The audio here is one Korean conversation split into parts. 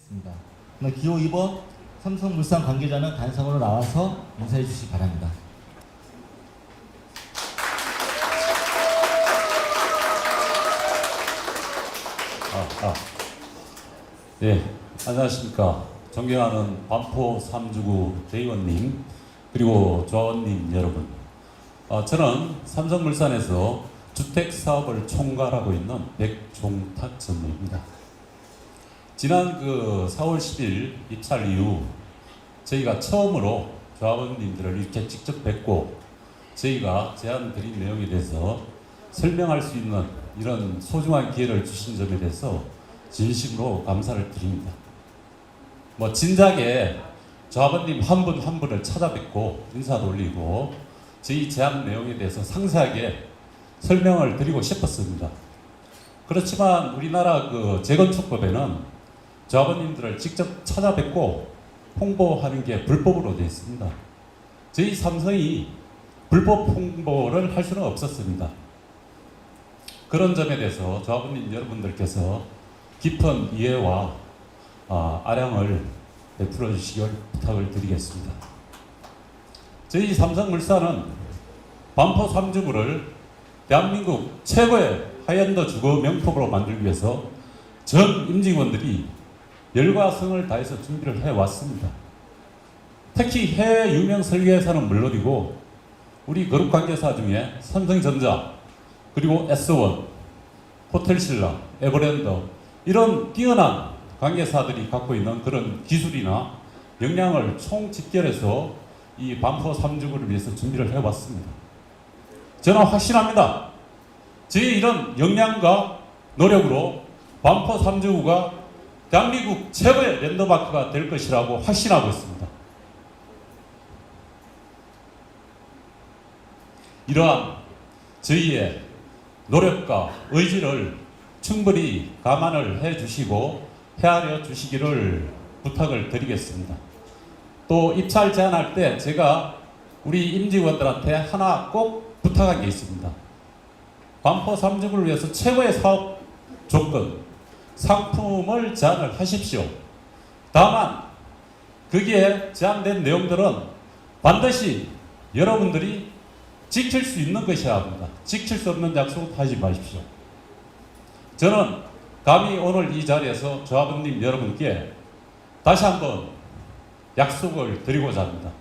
있습니다. 기호 2번 삼성물산 관계자는 단상으로 나와서 인사해 주시기 바랍니다. 예, 안녕하십니까. 존경하는 반포 3주구 대의원님 그리고 조합원님 여러분. 저는 삼성물산에서 주택사업을 총괄하고 있는 백종탁 전무입니다. 지난 4월 10일 입찰 이후 저희가 처음으로 조합원님들을 이렇게 직접 뵙고 저희가 제안 드린 내용에 대해서 설명할 수 있는 이런 소중한 기회를 주신 점에 대해서 진심으로 감사를 드립니다. 진작에 조합원님 한 분 한 분을 찾아뵙고 인사도 올리고 저희 제안 내용에 대해서 상세하게 설명을 드리고 싶었습니다. 그렇지만 우리나라 재건축법에는 조합원님들을 직접 찾아뵙고 홍보하는 게 불법으로 되어 있습니다. 저희 삼성이 불법 홍보를 할 수는 없었습니다. 그런 점에 대해서 조합원님 여러분들께서 깊은 이해와 아량을 베풀어 주시길 부탁을 드리겠습니다. 저희 삼성물산은 반포 3주구를 대한민국 최고의 하이엔드 주거 명품으로 만들기 위해서 전 임직원들이 열과 성을 다해서 준비를 해왔습니다. 특히 해외 유명 설계사는 물론이고 우리 그룹관계사 중에 삼성전자 그리고 S1, 호텔신라, 에버랜드 이런 뛰어난 관계사들이 갖고 있는 그런 기술이나 역량을 총집결해서 이 반포 3주구를 위해서 준비를 해왔습니다. 저는 확신합니다. 저희 이런 역량과 노력으로 반포 3주구가 대한민국 최고의 랜드마크가 될 것이라고 확신하고 있습니다. 이러한 저희의 노력과 의지를 충분히 감안을 해주시고 헤아려 주시기를 부탁을 드리겠습니다. 또 입찰 제안할 때 제가 우리 임직원들한테 하나 꼭 부탁한 게 있습니다. 반포 3주구를 위해서 최고의 사업 조건, 상품을 제안을 하십시오. 다만 거기에 제안된 내용들은 반드시 여러분들이 지킬 수 있는 것이어야 합니다. 지킬 수 없는 약속은 하지 마십시오. 저는 감히 오늘 이 자리에서 조합원님 여러분께 다시 한번 약속을 드리고자 합니다.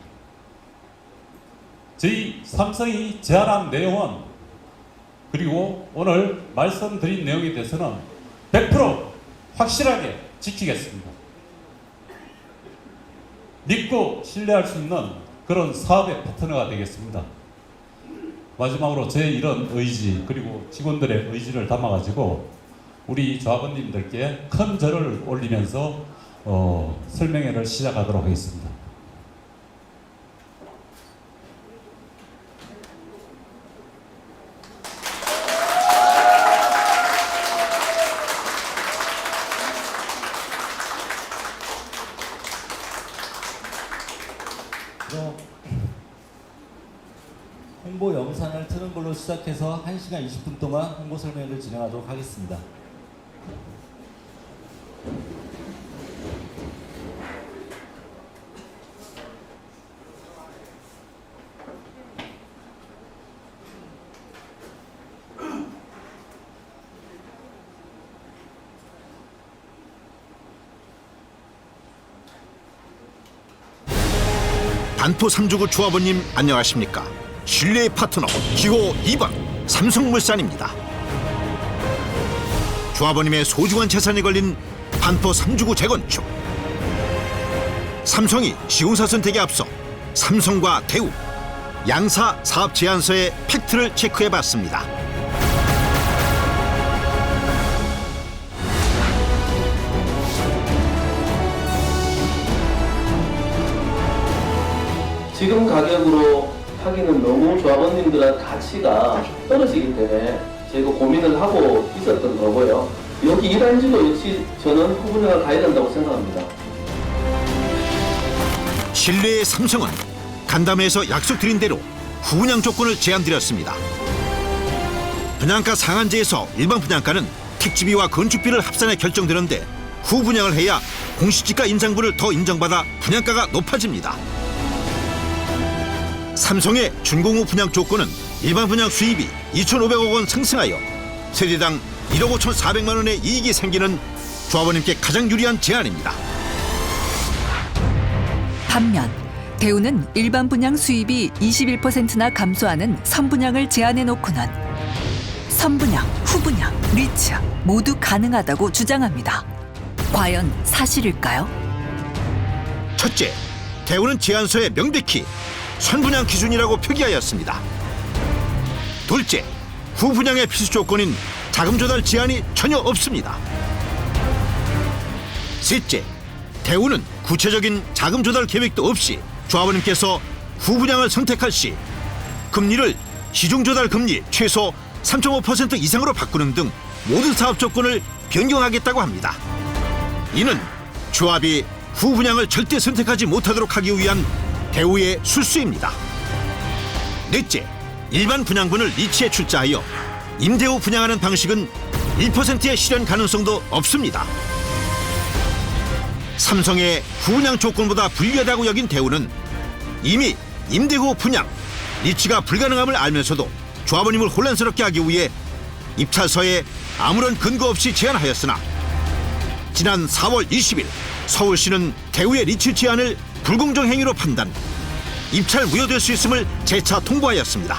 저희 삼성이 제안한 내용은 그리고 오늘 말씀드린 내용에 대해서는 100% 확실하게 지키겠습니다. 믿고 신뢰할 수 있는 그런 사업의 파트너가 되겠습니다. 마지막으로 제 이런 의지 그리고 직원들의 의지를 담아가지고 우리 조합원님들께 큰 절을 올리면서 설명회를 시작하도록 하겠습니다. 홍보 영상을 트는 걸로 시작해서 1시간 20분 동안 홍보 설명회를 진행하도록 하겠습니다. 반포 3주구 조합원님 안녕하십니까? 신뢰의 파트너 기호 2번 삼성물산입니다. 조합원님의 소중한 재산이 걸린 반포 3주구 재건축. 삼성이 지원사 선택에 앞서 삼성과 대우, 양사 사업 제안서의 팩트를 체크해봤습니다. 지금 가격으로 하기는 너무 조합원님들한 가치가 떨어지기 때문에 저희가 고민을 하고 있었던 거고요. 여기 이단지도 역시 저는 후분양을 가야 된다고 생각합니다. 신뢰의 삼성은 간담회에서 약속드린 대로 후분양 조건을 제안드렸습니다. 분양가 상한제에서 일반 분양가는 택지비와 건축비를 합산해 결정되는데 후분양을 해야 공시지가 인장분을 더 인정받아 분양가가 높아집니다. 삼성의 준공후 분양 조건은 일반 분양 수입이 2,500억 원 상승하여 세대당 1억 5,400만 원의 이익이 생기는 조합원님께 가장 유리한 제안입니다. 반면 대우는 일반 분양 수입이 21%나 감소하는 선분양을 제안해 놓고는 선분양, 후분양, 리츠 모두 가능하다고 주장합니다. 과연 사실일까요? 첫째, 대우는 제안서에 명백히 선분양 기준이라고 표기하였습니다. 둘째, 후분양의 필수 조건인 자금 조달 제한이 전혀 없습니다. 셋째, 대우는 구체적인 자금 조달 계획도 없이 조합원님께서 후분양을 선택할 시 금리를 시중 조달 금리 최소 3.5% 이상으로 바꾸는 등 모든 사업 조건을 변경하겠다고 합니다. 이는 조합이 후분양을 절대 선택하지 못하도록 하기 위한 대우의 술수입니다. 넷째, 일반 분양분을 리츠에 출자하여 임대 후 분양하는 방식은 1%의 실현 가능성도 없습니다. 삼성의 후분양 조건보다 불리하다고 여긴 대우는 이미 임대 후 분양, 리츠가 불가능함을 알면서도 조합원님을 혼란스럽게 하기 위해 입찰서에 아무런 근거 없이 제안하였으나 지난 4월 20일 서울시는 대우의 리츠 제안을 불공정 행위로 판단, 입찰 무효될 수 있음을 재차 통보하였습니다.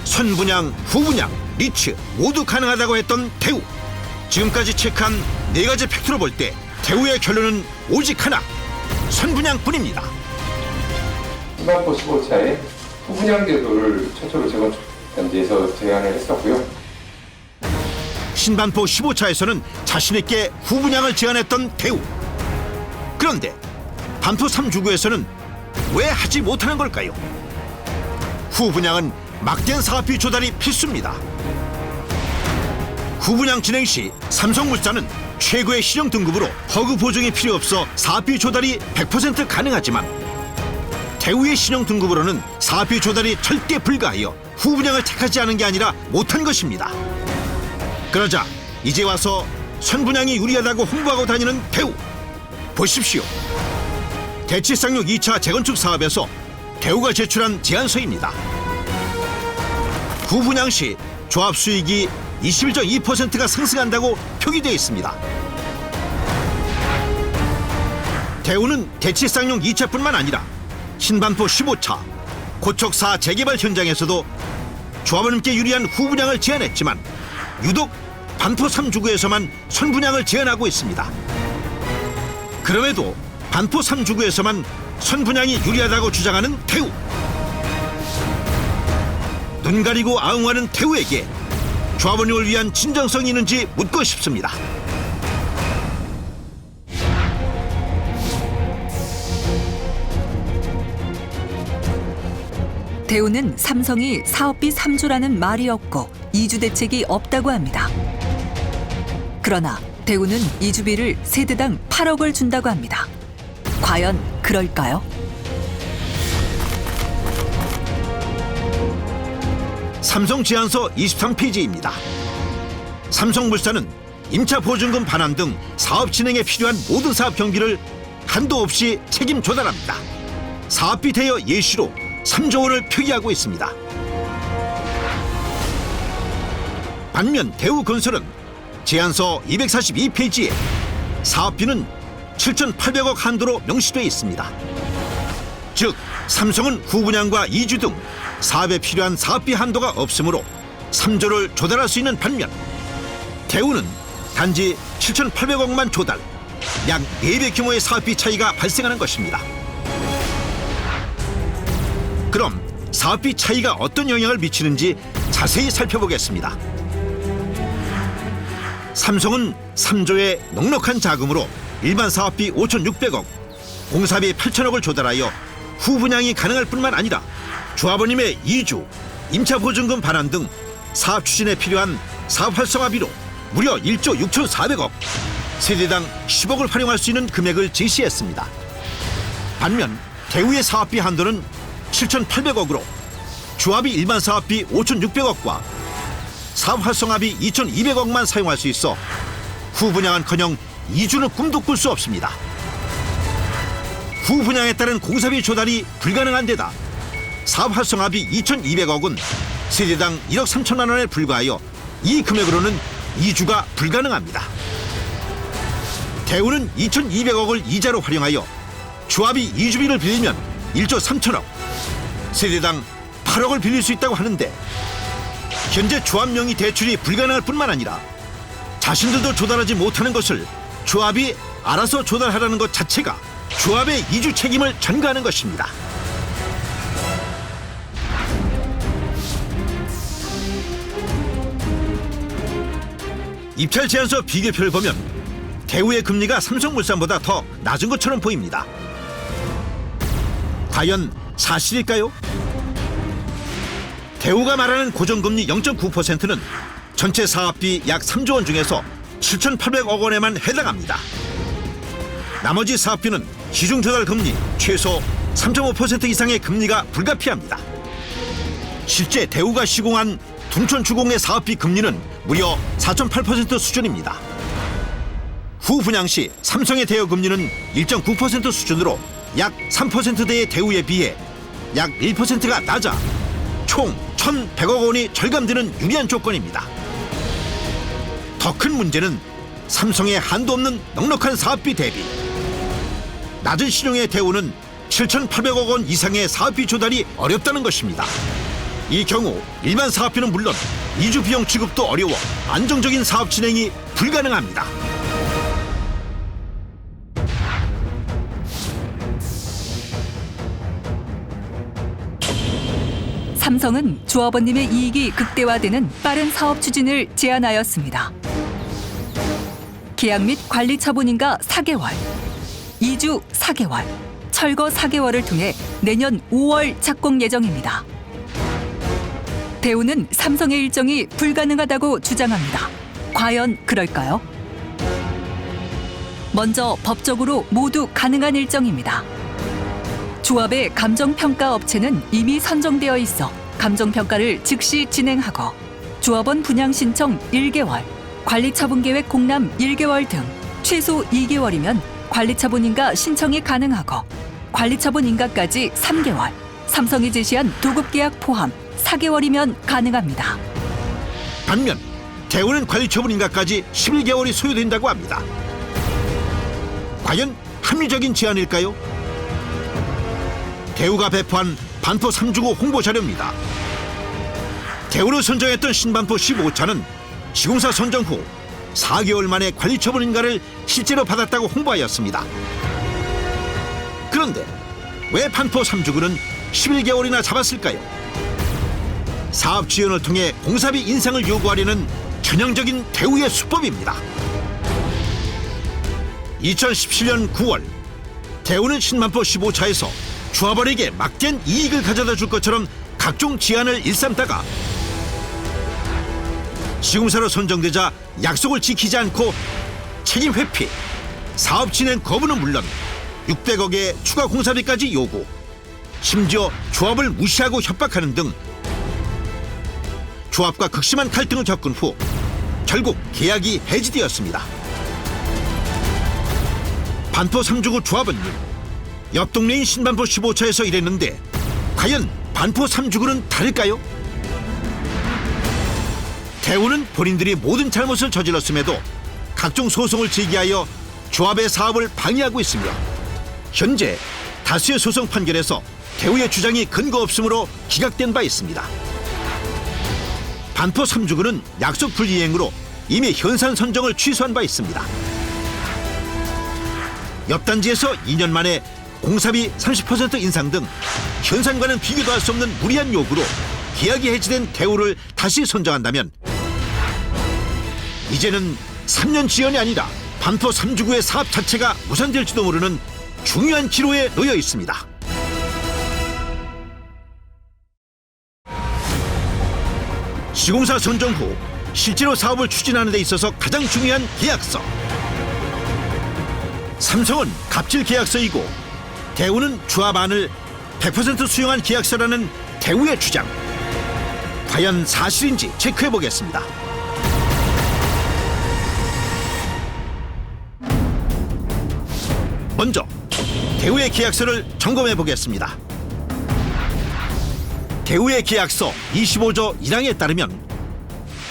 선분양, 후분양, 리츠 모두 가능하다고 했던 대우. 지금까지 체크한 4가지 팩트로 볼 때 대우의 결론은 오직 하나, 선분양뿐입니다. 신반포 15차에 후분양 제도를 최초로 재건축 단지에서 제안을 했었고요. 신반포 15차에서는 자신있게 후분양을 제안했던 대우. 그런데 반포 3주구에서는 왜 하지 못하는 걸까요? 후분양은 막대한 사업비 조달이 필수입니다. 후분양 진행 시 삼성물산은 최고의 신용 등급으로 허그 보증이 필요 없어 사업비 조달이 100% 가능하지만 대우의 신용 등급으로는 사업비 조달이 절대 불가하여 후분양을 택하지 않은 게 아니라 못한 것입니다. 그러자 이제 와서 선분양이 유리하다고 홍보하고 다니는 대우. 보십시오. 대치쌍육 2차 재건축 사업에서 대우가 제출한 제안서입니다. 후분양 시 조합 수익이 21.2%가 상승한다고 표기되어 있습니다. 대우는 대치쌍용 2차뿐만 아니라 신반포 15차 고척사 재개발 현장에서도 조합원님께 유리한 후분양을 제안했지만 유독 반포 3주구에서만 선분양을 제안하고 있습니다. 그럼에도 반포 3주구에서만 선분양이 유리하다고 주장하는 대우. 눈 가리고 아웅하는 대우에게 조합원님을 위한 진정성이 있는지 묻고 싶습니다. 대우는 삼성이 사업비 3조라는 말이 없고 이주 대책이 없다고 합니다. 그러나 대우는 이주비를 세대당 8억을 준다고 합니다. 과연 그럴까요? 삼성 제안서 23페이지입니다. 삼성물산은 임차 보증금 반환 등 사업 진행에 필요한 모든 사업 경비를 한도 없이 책임 조달합니다. 사업비 대여 예시로 3조 원을 표기하고 있습니다. 반면 대우건설은 제안서 242페이지에 사업비는 7,800억 한도로 명시되어 있습니다. 즉 삼성은 후분양과 이주 등 사업에 필요한 사업비 한도가 없으므로 3조를 조달할 수 있는 반면 대우는 단지 7,800억만 조달, 약 4배 규모의 사업비 차이가 발생하는 것입니다. 그럼 사업비 차이가 어떤 영향을 미치는지 자세히 살펴보겠습니다. 삼성은 3조의 넉넉한 자금으로 일반 사업비 5,600억, 공사비 8,000억을 조달하여 후분양이 가능할 뿐만 아니라 조합원님의 이주, 임차 보증금 반환 등 사업 추진에 필요한 사업 활성화비로 무려 1조 6,400억, 세대당 10억을 활용할 수 있는 금액을 제시했습니다. 반면 대우의 사업비 한도는 7,800억으로 조합이 일반 사업비 5,600억과 사업 활성화비 2,200억만 사용할 수 있어 후분양은커녕 이주는 꿈도 꿀 수 없습니다. 후분양에 따른 공사비 조달이 불가능한 데다 사업 활성화비 2,200억 원, 세대당 1억 3천만 원에 불과하여 이 금액으로는 이주가 불가능합니다. 대우는 2,200억을 이자로 활용하여 조합이 이주비를 빌리면 1조 3천억, 세대당 8억을 빌릴 수 있다고 하는데 현재 조합 명의 대출이 불가능할 뿐만 아니라 자신들도 조달하지 못하는 것을 조합이 알아서 조달하라는 것 자체가 조합의 이주 책임을 전가하는 것입니다. 입찰 제안서 비교표를 보면 대우의 금리가 삼성물산보다 더 낮은 것처럼 보입니다. 과연 사실일까요? 대우가 말하는 고정금리 0.9%는 전체 사업비 약 3조 원 중에서 7,800억 원에만 해당합니다. 나머지 사업비는 시중조달 금리 최소 3.5% 이상의 금리가 불가피합니다. 실제 대우가 시공한 둔촌주공의 사업비 금리는 무려 4.8% 수준입니다. 후분양 시 삼성의 대여 금리는 1.9% 수준으로 약 3%대의 대우에 비해 약 1%가 낮아 총 1,100억 원이 절감되는 유리한 조건입니다. 더 큰 문제는 삼성의 한도 없는 넉넉한 사업비 대비. 낮은 신용의 대우는 7,800억 원 이상의 사업비 조달이 어렵다는 것입니다. 이 경우 일반 사업비는 물론 이주 비용 지급도 어려워 안정적인 사업 진행이 불가능합니다. 삼성은 조합원님의 이익이 극대화되는 빠른 사업 추진을 제안하였습니다. 계약 및 관리 처분인가 4개월, 이주 4개월, 철거 4개월을 통해 내년 5월 착공 예정입니다. 대우는 삼성의 일정이 불가능하다고 주장합니다. 과연 그럴까요? 먼저 법적으로 모두 가능한 일정입니다. 조합의 감정평가 업체는 이미 선정되어 있어 감정평가를 즉시 진행하고 조합원 분양 신청 1개월, 관리처분계획 공람 1개월 등 최소 2개월이면 관리처분인가 신청이 가능하고 관리처분인가까지 3개월, 삼성이 제시한 도급계약 포함 4개월이면 가능합니다. 반면 대우는 관리처분인가까지 11개월이 소요된다고 합니다. 과연 합리적인 제안일까요? 대우가 배포한 반포 3주구 홍보 자료입니다. 대우로 선정했던 신반포 15차는 시공사 선정 후 4개월 만에 관리처분인가를 실제로 받았다고 홍보하였습니다. 그런데 왜 반포 3주구는 11개월이나 잡았을까요? 사업 지원을 통해 공사비 인상을 요구하려는 전형적인 대우의 수법입니다. 2017년 9월 대우는 신반포 15차에서 조합원에게 막대한 이익을 가져다 줄 것처럼 각종 제안을 일삼다가 시공사로 선정되자 약속을 지키지 않고 책임 회피, 사업 진행 거부는 물론 600억의 추가 공사비까지 요구, 심지어 조합을 무시하고 협박하는 등 조합과 극심한 갈등을 겪은 후 결국 계약이 해지되었습니다. 반포 3주구 조합원님, 옆 동네인 신반포 15차에서 일했는데 과연 반포 3주구는 다를까요? 대우는 본인들이 모든 잘못을 저질렀음에도 각종 소송을 제기하여 조합의 사업을 방해하고 있으며 현재 다수의 소송 판결에서 대우의 주장이 근거 없으므로 기각된 바 있습니다. 반포 3주구는 약속 불이행으로 이미 현산 선정을 취소한 바 있습니다. 옆 단지에서 2년 만에 공사비 30% 인상 등 현산과는 비교도 할 수 없는 무리한 요구로 계약이 해지된 대우를 다시 선정한다면 이제는 3년 지연이 아니라 반포 3주구의 사업 자체가 무산될지도 모르는 중요한 기로에 놓여 있습니다. 시공사 선정 후 실제로 사업을 추진하는 데 있어서 가장 중요한 계약서. 삼성은 갑질 계약서이고 대우는 조합안을 100% 수용한 계약서라는 대우의 주장. 과연 사실인지 체크해 보겠습니다. 먼저 대우의 계약서를 점검해 보겠습니다. 대우의 계약서 25조 1항에 따르면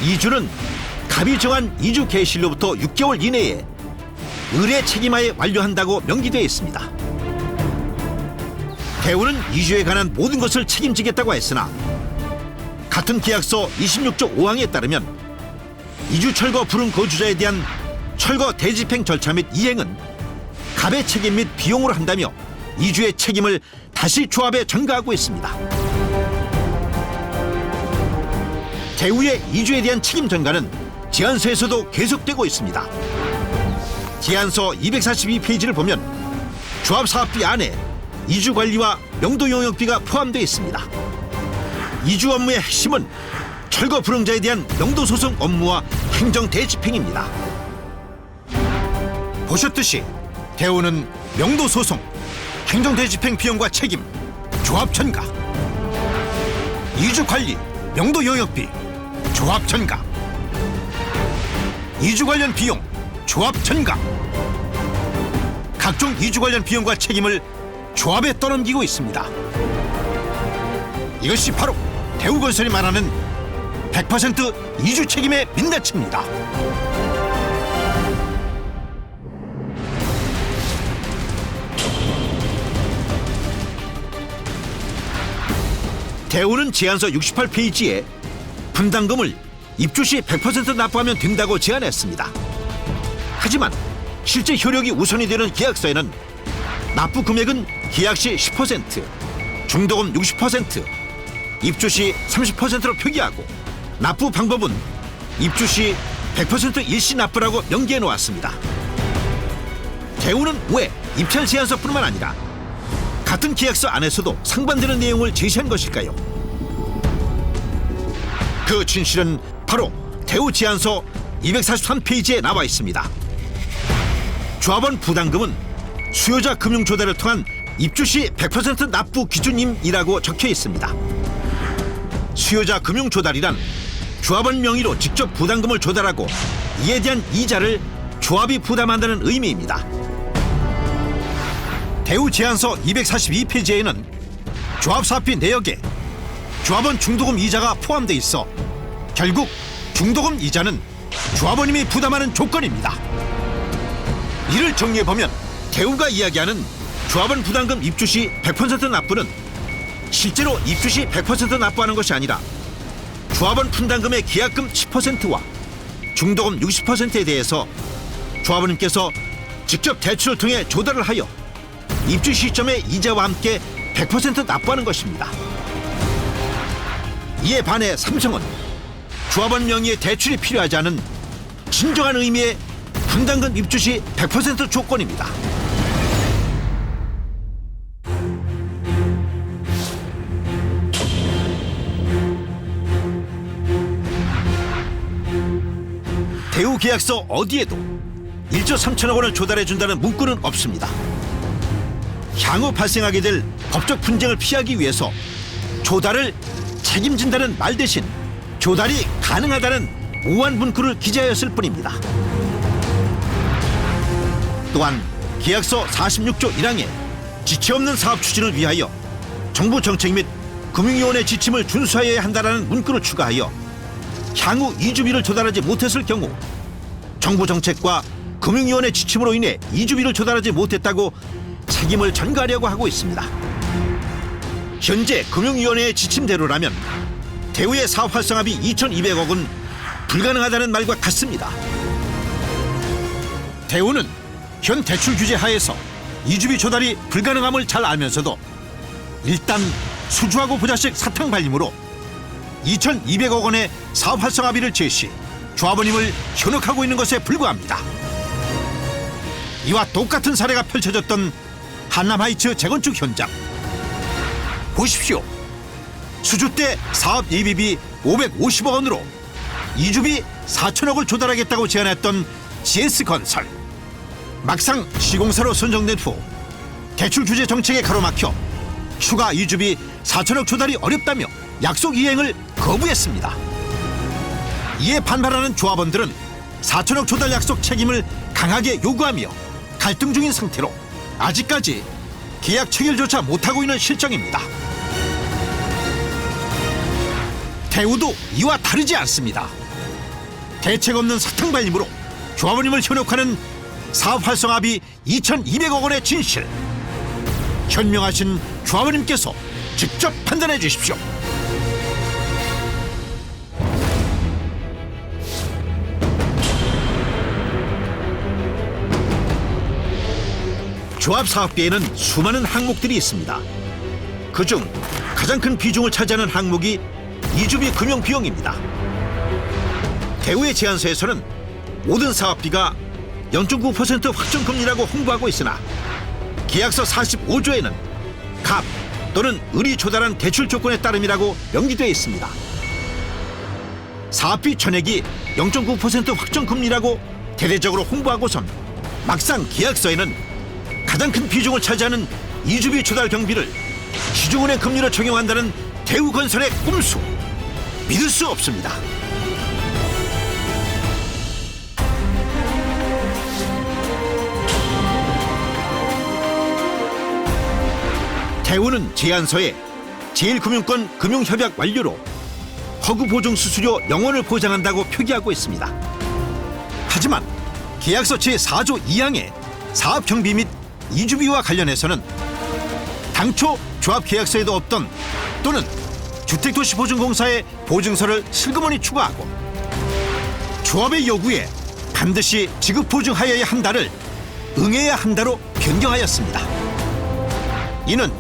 이주는 갑이 정한 이주 개시일로부터 6개월 이내에 의뢰 책임하에 완료한다고 명기되어 있습니다. 대우는 이주에 관한 모든 것을 책임지겠다고 했으나 같은 계약서 26조 5항에 따르면 이주 철거 불응 거주자에 대한 철거 대집행 절차 및 이행은 갑의 책임 및 비용으로 한다며 이주의 책임을 다시 조합에 전가하고 있습니다. 대우의 이주에 대한 책임 전가는 제안서에서도 계속되고 있습니다. 제안서 242페이지를 보면 조합사업비 안에 이주관리와 명도용역비가 포함되어 있습니다. 이주 업무의 핵심은 철거 불응자에 대한 명도소송 업무와 행정대집행입니다. 보셨듯이 대우는 명도소송, 행정대집행 비용과 책임, 조합 전가, 이주관리, 명도용역비, 조합 전가, 이주 관련 비용, 조합 전가, 각종 이주 관련 비용과 책임을 조합에 떠넘기고 있습니다. 이것이 바로 대우건설이 말하는 100% 이주 책임의 민낯입니다. 대우는 제안서 68페이지에 분담금을 입주 시 100% 납부하면 된다고 제안했습니다. 하지만 실제 효력이 우선이 되는 계약서에는 납부 금액은 계약 시 10%, 중도금 60%, 입주 시 30%로 표기하고 납부 방법은 입주 시 100% 일시 납부라고 명기해 놓았습니다. 대우는 왜 입찰 제안서뿐만 아니라 같은 계약서 안에서도 상반되는 내용을 제시한 것일까요? 그 진실은 바로 대우 제안서 243페이지에 나와 있습니다. 조합원 부담금은 수요자 금융 조달을 통한 입주 시 100% 납부 기준임이라고 적혀 있습니다. 수요자 금융 조달이란 조합원 명의로 직접 부담금을 조달하고 이에 대한 이자를 조합이 부담한다는 의미입니다. 대우 제안서 242페이지에는 조합사업비 내역에 조합원 중도금 이자가 포함되어 있어 결국 중도금 이자는 조합원님이 부담하는 조건입니다. 이를 정리해보면 대우가 이야기하는 조합원 부담금 입주 시 100% 납부는 실제로 입주 시 100% 납부하는 것이 아니라 조합원 분담금의 계약금 10%와 중도금 60%에 대해서 조합원님께서 직접 대출을 통해 조달을 하여 입주 시점에 이자와 함께 100% 납부하는 것입니다. 이에 반해 삼성은 조합원 명의의 대출이 필요하지 않은 진정한 의미의 분담금 입주 시 100% 조건입니다. 대우 계약서 어디에도 1조 3천억 원을 조달해준다는 문구는 없습니다. 향후 발생하게 될 법적 분쟁을 피하기 위해서 조달을 책임진다는 말 대신 조달이 가능하다는 우한 문구를 기재하였을 뿐입니다. 또한 계약서 46조 1항에 지체 없는 사업 추진을 위하여 정부 정책 및 금융위원회 지침을 준수하여야 한다는 문구를 추가하여 향후 이주비를 조달하지 못했을 경우 정부 정책과 금융위원회 지침으로 인해 이주비를 조달하지 못했다고 책임을 전가하려고 하고 있습니다. 현재 금융위원회의 지침대로라면 대우의 사업 활성화비 2,200억은 불가능하다는 말과 같습니다. 대우는 현 대출 규제 하에서 이주비 조달이 불가능함을 잘 알면서도 일단 수주하고 보자식 사탕 발림으로 2,200억 원의 사업 활성화비를 제시, 조합원님을 현혹하고 있는 것에 불과합니다. 이와 똑같은 사례가 펼쳐졌던 한남하이츠 재건축 현장. 보십시오. 수주 때 사업 예비비 550억 원으로 이주비 4천억을 조달하겠다고 제안했던 GS건설. 막상 시공사로 선정된 후 대출 규제 정책에 가로막혀 추가 이주비 4천억 조달이 어렵다며 약속 이행을 거부했습니다. 이에 반발하는 조합원들은 4천억 조달 약속 책임을 강하게 요구하며 갈등 중인 상태로 아직까지 계약 체결조차 못하고 있는 실정입니다. 대우도 이와 다르지 않습니다. 대책 없는 사탕발림으로 조합원님을 현혹하는 사업 활성화비 2,200억 원의 진실. 현명하신 조합원님께서 직접 판단해 주십시오. 조합 사업계에는 수많은 항목들이 있습니다. 그중 가장 큰 비중을 차지하는 항목이 이주비 금융 비용입니다. 대우의 제안서에서는 모든 사업비가 0.9% 확정금리라고 홍보하고 있으나 계약서 45조에는 갑 또는 을이 조달한 대출 조건에 따름이라고 명기되어 있습니다. 사업비 전액이 0.9% 확정금리라고 대대적으로 홍보하고선 막상 계약서에는 가장 큰 비중을 차지하는 이주비 조달 경비를 시중은행 금리로 적용한다는 대우건설의 꼼수, 믿을 수 없습니다. 대우는 제안서에 제1금융권 금융협약 완료로 허구 보증 수수료 0원을 보장한다고 표기하고 있습니다. 하지만 계약서 제4조 2항의 사업 경비 및 이주비와 관련해서는 당초 조합 계약서에도 없던 또는 주택도시보증공사의 보증서를 슬그머니 추가하고 조합의 요구에 반드시 지급 보증하여야 한다를 응해야 한다로 변경하였습니다. 이는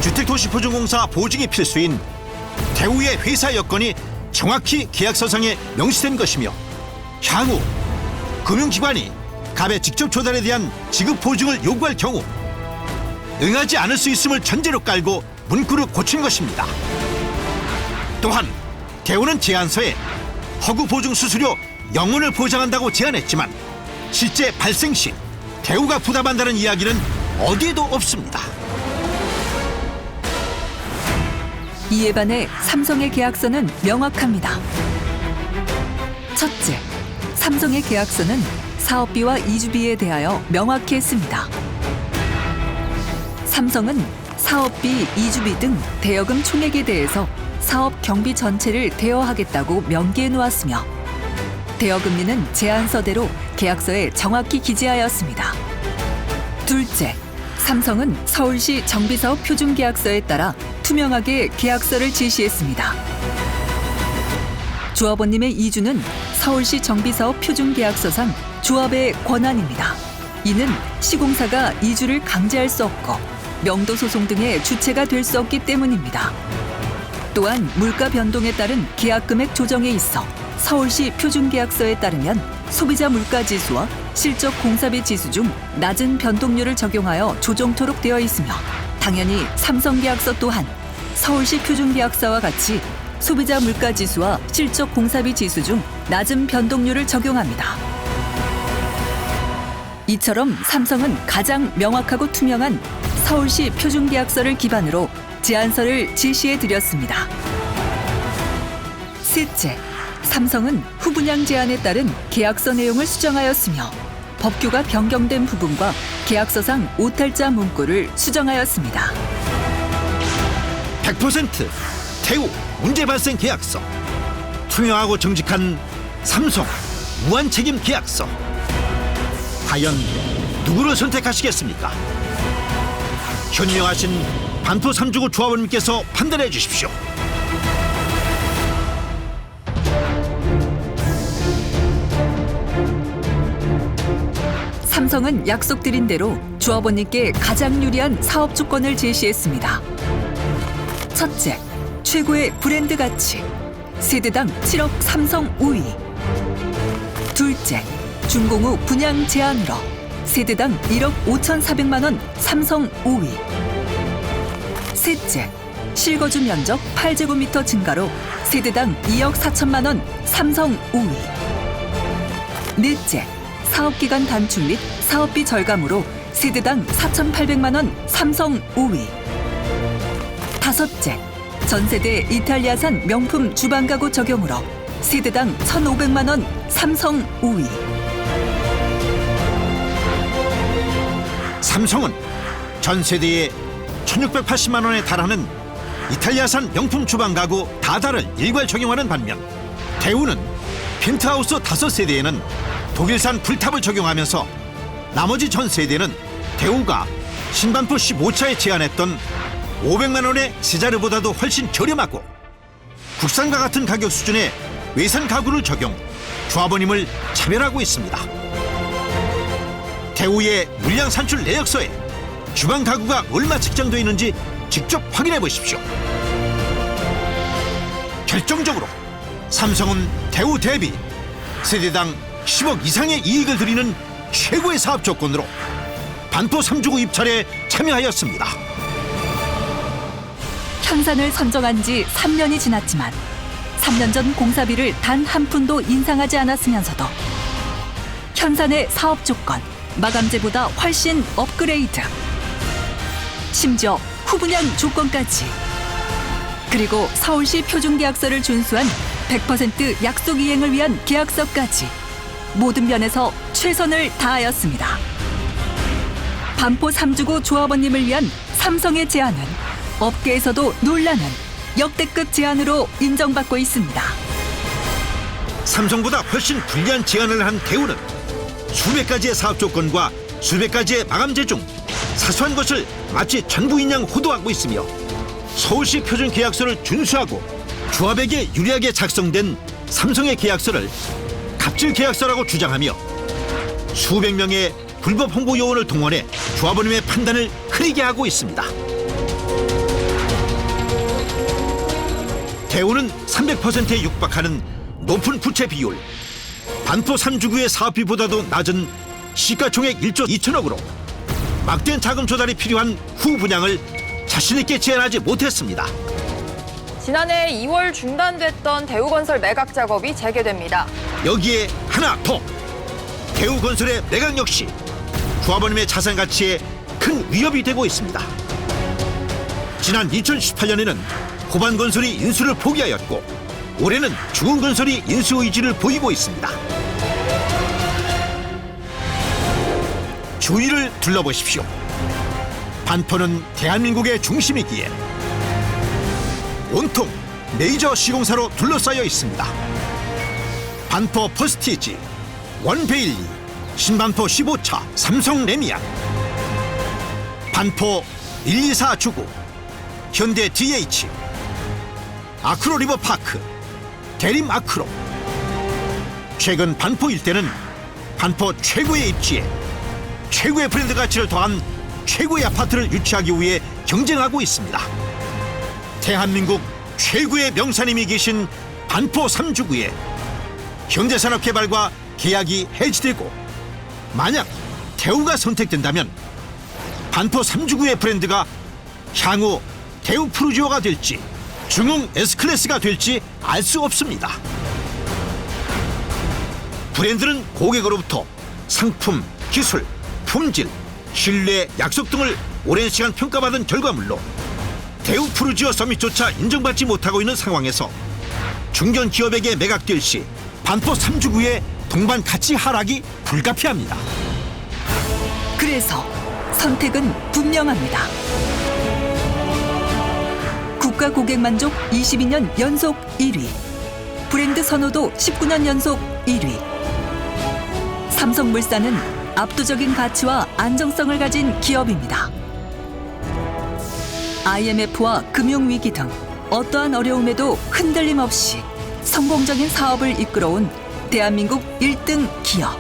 주택도시보증공사 보증이 필수인 대우의 회사 여건이 정확히 계약서상에 명시된 것이며 향후 금융기관이 갑의 직접 조달에 대한 지급 보증을 요구할 경우 응하지 않을 수 있음을 전제로 깔고 문구를 고친 것입니다. 또한 대우는 제안서에 허구 보증 수수료 0원을 보장한다고 제안했지만 실제 발생 시 대우가 부담한다는 이야기는 어디에도 없습니다. 이에 반해 삼성의 계약서는 명확합니다. 첫째, 삼성의 계약서는 사업비와 이주비에 대하여 명확히 했습니다. 삼성은 사업비, 이주비 등 대여금 총액에 대해서 사업 경비 전체를 대여하겠다고 명기해 놓았으며 대여금리는 제안서대로 계약서에 정확히 기재하였습니다. 둘째, 삼성은 서울시 정비사업 표준계약서에 따라 투명하게 계약서를 제시했습니다. 조합원님의 이주는 서울시 정비사업 표준계약서상 조합의 권한입니다. 이는 시공사가 이주를 강제할 수 없고 명도 소송 등의 주체가 될 수 없기 때문입니다. 또한 물가 변동에 따른 계약금액 조정에 있어 서울시 표준계약서에 따르면 소비자 물가지수와 실적 공사비 지수 중 낮은 변동률을 적용하여 조정토록 되어 있으며 당연히 삼성계약서 또한 서울시 표준계약서와 같이 소비자 물가지수와 실적 공사비 지수 중 낮은 변동률을 적용합니다. 이처럼 삼성은 가장 명확하고 투명한 서울시 표준계약서를 기반으로 제안서를 제시해 드렸습니다. 셋째, 삼성은 후분양 제안에 따른 계약서 내용을 수정하였으며 법규가 변경된 부분과 계약서상 오탈자 문구를 수정하였습니다. 100% 대우 문제 발생 계약서, 투명하고 정직한 삼성 무한책임 계약서. 과연 누구를 선택하시겠습니까? 현명하신 반포 3주구 조합원님께서 판단해 주십시오. 삼성은 약속드린 대로 조합원님께 가장 유리한 사업 조건을 제시했습니다. 첫째, 최고의 브랜드 가치, 세대당 7억 삼성 우위. 둘째, 준공후 분양 제한으로 세대당 1억 5,400만 원 삼성 우위. 셋째, 실거주 면적 8제곱미터 증가로 세대당 2억 4천만 원 삼성 우위. 넷째, 사업기간 단축 및 사업비 절감으로 세대당 4,800만 원 삼성 우위. 다섯째, 전세대 이탈리아산 명품 주방가구 적용으로 세대당 1,500만 원 삼성 우위. 삼성은 전 세대에 1680만 원에 달하는 이탈리아산 명품 주방 가구 다다를 일괄 적용하는 반면 대우는 펜트하우스 5세대에는 독일산 풀탑을 적용하면서 나머지 전 세대는 대우가 신반포 15차에 제안했던 500만 원의 세자르보다도 훨씬 저렴하고 국산과 같은 가격 수준의 외산 가구를 적용, 조합원임을 차별하고 있습니다. 대우의 물량 산출 내역서에 주방 가구가 얼마 책정되어 있는지 직접 확인해 보십시오. 결정적으로 삼성은 대우 대비 세대당 10억 이상의 이익을 드리는 최고의 사업 조건으로 반포 3주구 입찰에 참여하였습니다. 현산을 선정한 지 3년이 지났지만 3년 전 공사비를 단 한 푼도 인상하지 않았으면서도 현산의 사업 조건, 마감재보다 훨씬 업그레이드. 심지어 후분양 조건까지. 그리고 서울시 표준계약서를 준수한 100% 약속 이행을 위한 계약서까지. 모든 면에서 최선을 다하였습니다. 반포 3주구 조합원님을 위한 삼성의 제안은 업계에서도 놀라는 역대급 제안으로 인정받고 있습니다. 삼성보다 훨씬 불리한 제안을 한 대우는 수백 가지의 사업 조건과 수백 가지의 마감재 중 사소한 것을 마치 전부인 양 호도하고 있으며 서울시 표준 계약서를 준수하고 조합에게 유리하게 작성된 삼성의 계약서를 갑질 계약서라고 주장하며 수백 명의 불법 홍보 요원을 동원해 조합원님의 판단을 흐리게 하고 있습니다. 대우는 300%에 육박하는 높은 부채 비율, 반포 3주구의 사업비보다도 낮은 시가총액 1조 2천억으로 막대한 자금 조달이 필요한 후분양을 자신있게 제안하지 못했습니다. 지난해 2월 중단됐던 대우건설 매각 작업이 재개됩니다. 여기에 하나 더, 대우건설의 매각 역시 조합원님의 자산 가치에 큰 위협이 되고 있습니다. 지난 2018년에는 호반건설이 인수를 포기하였고 올해는 중흥건설이 인수 의지를 보이고 있습니다. 주위를 둘러보십시오. 반포는 대한민국의 중심이기에 온통 메이저 시공사로 둘러싸여 있습니다. 반포 퍼스티지, 원베일리, 신반포 15차, 삼성 레미안, 반포 124 주구, 현대 DH, 아크로 리버파크, 대림 아크로. 최근 반포 일대는 반포 최고의 입지에 최고의 브랜드 가치를 더한 최고의 아파트를 유치하기 위해 경쟁하고 있습니다. 대한민국 최고의 명사님이 계신 반포 3주구에 현대산업개발과 계약이 해지되고 만약 대우가 선택된다면 반포 3주구의 브랜드가 향후 대우 푸르지오가 될지 중흥 S클래스가 될지 알 수 없습니다. 브랜드는 고객으로부터 상품, 기술, 품질, 신뢰, 약속 등을 오랜 시간 평가받은 결과물로 대우 푸르지오 서밋조차 인정받지 못하고 있는 상황에서 중견 기업에게 매각될 시 반포 3주구의 동반 가치 하락이 불가피합니다. 그래서 선택은 분명합니다. 국가 고객 만족 22년 연속 1위, 브랜드 선호도 19년 연속 1위. 삼성물산은 압도적인 가치와 안정성을 가진 기업입니다. IMF와 금융위기 등 어떠한 어려움에도 흔들림 없이 성공적인 사업을 이끌어온 대한민국 1등 기업.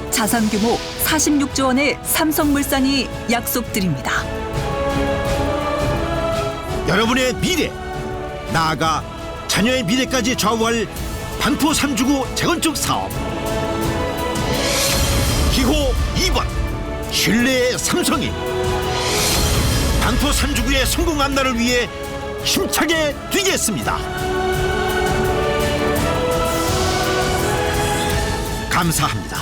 자산 규모 46조 원의 삼성물산이 약속드립니다. 여러분의 미래, 나아가 자녀의 미래까지 좌우할 반포 3주구 재건축 사업. 기호 2번, 신뢰의 삼성이 반포 3주구의 성공 앞날을 위해 힘차게 뛰겠습니다. 감사합니다.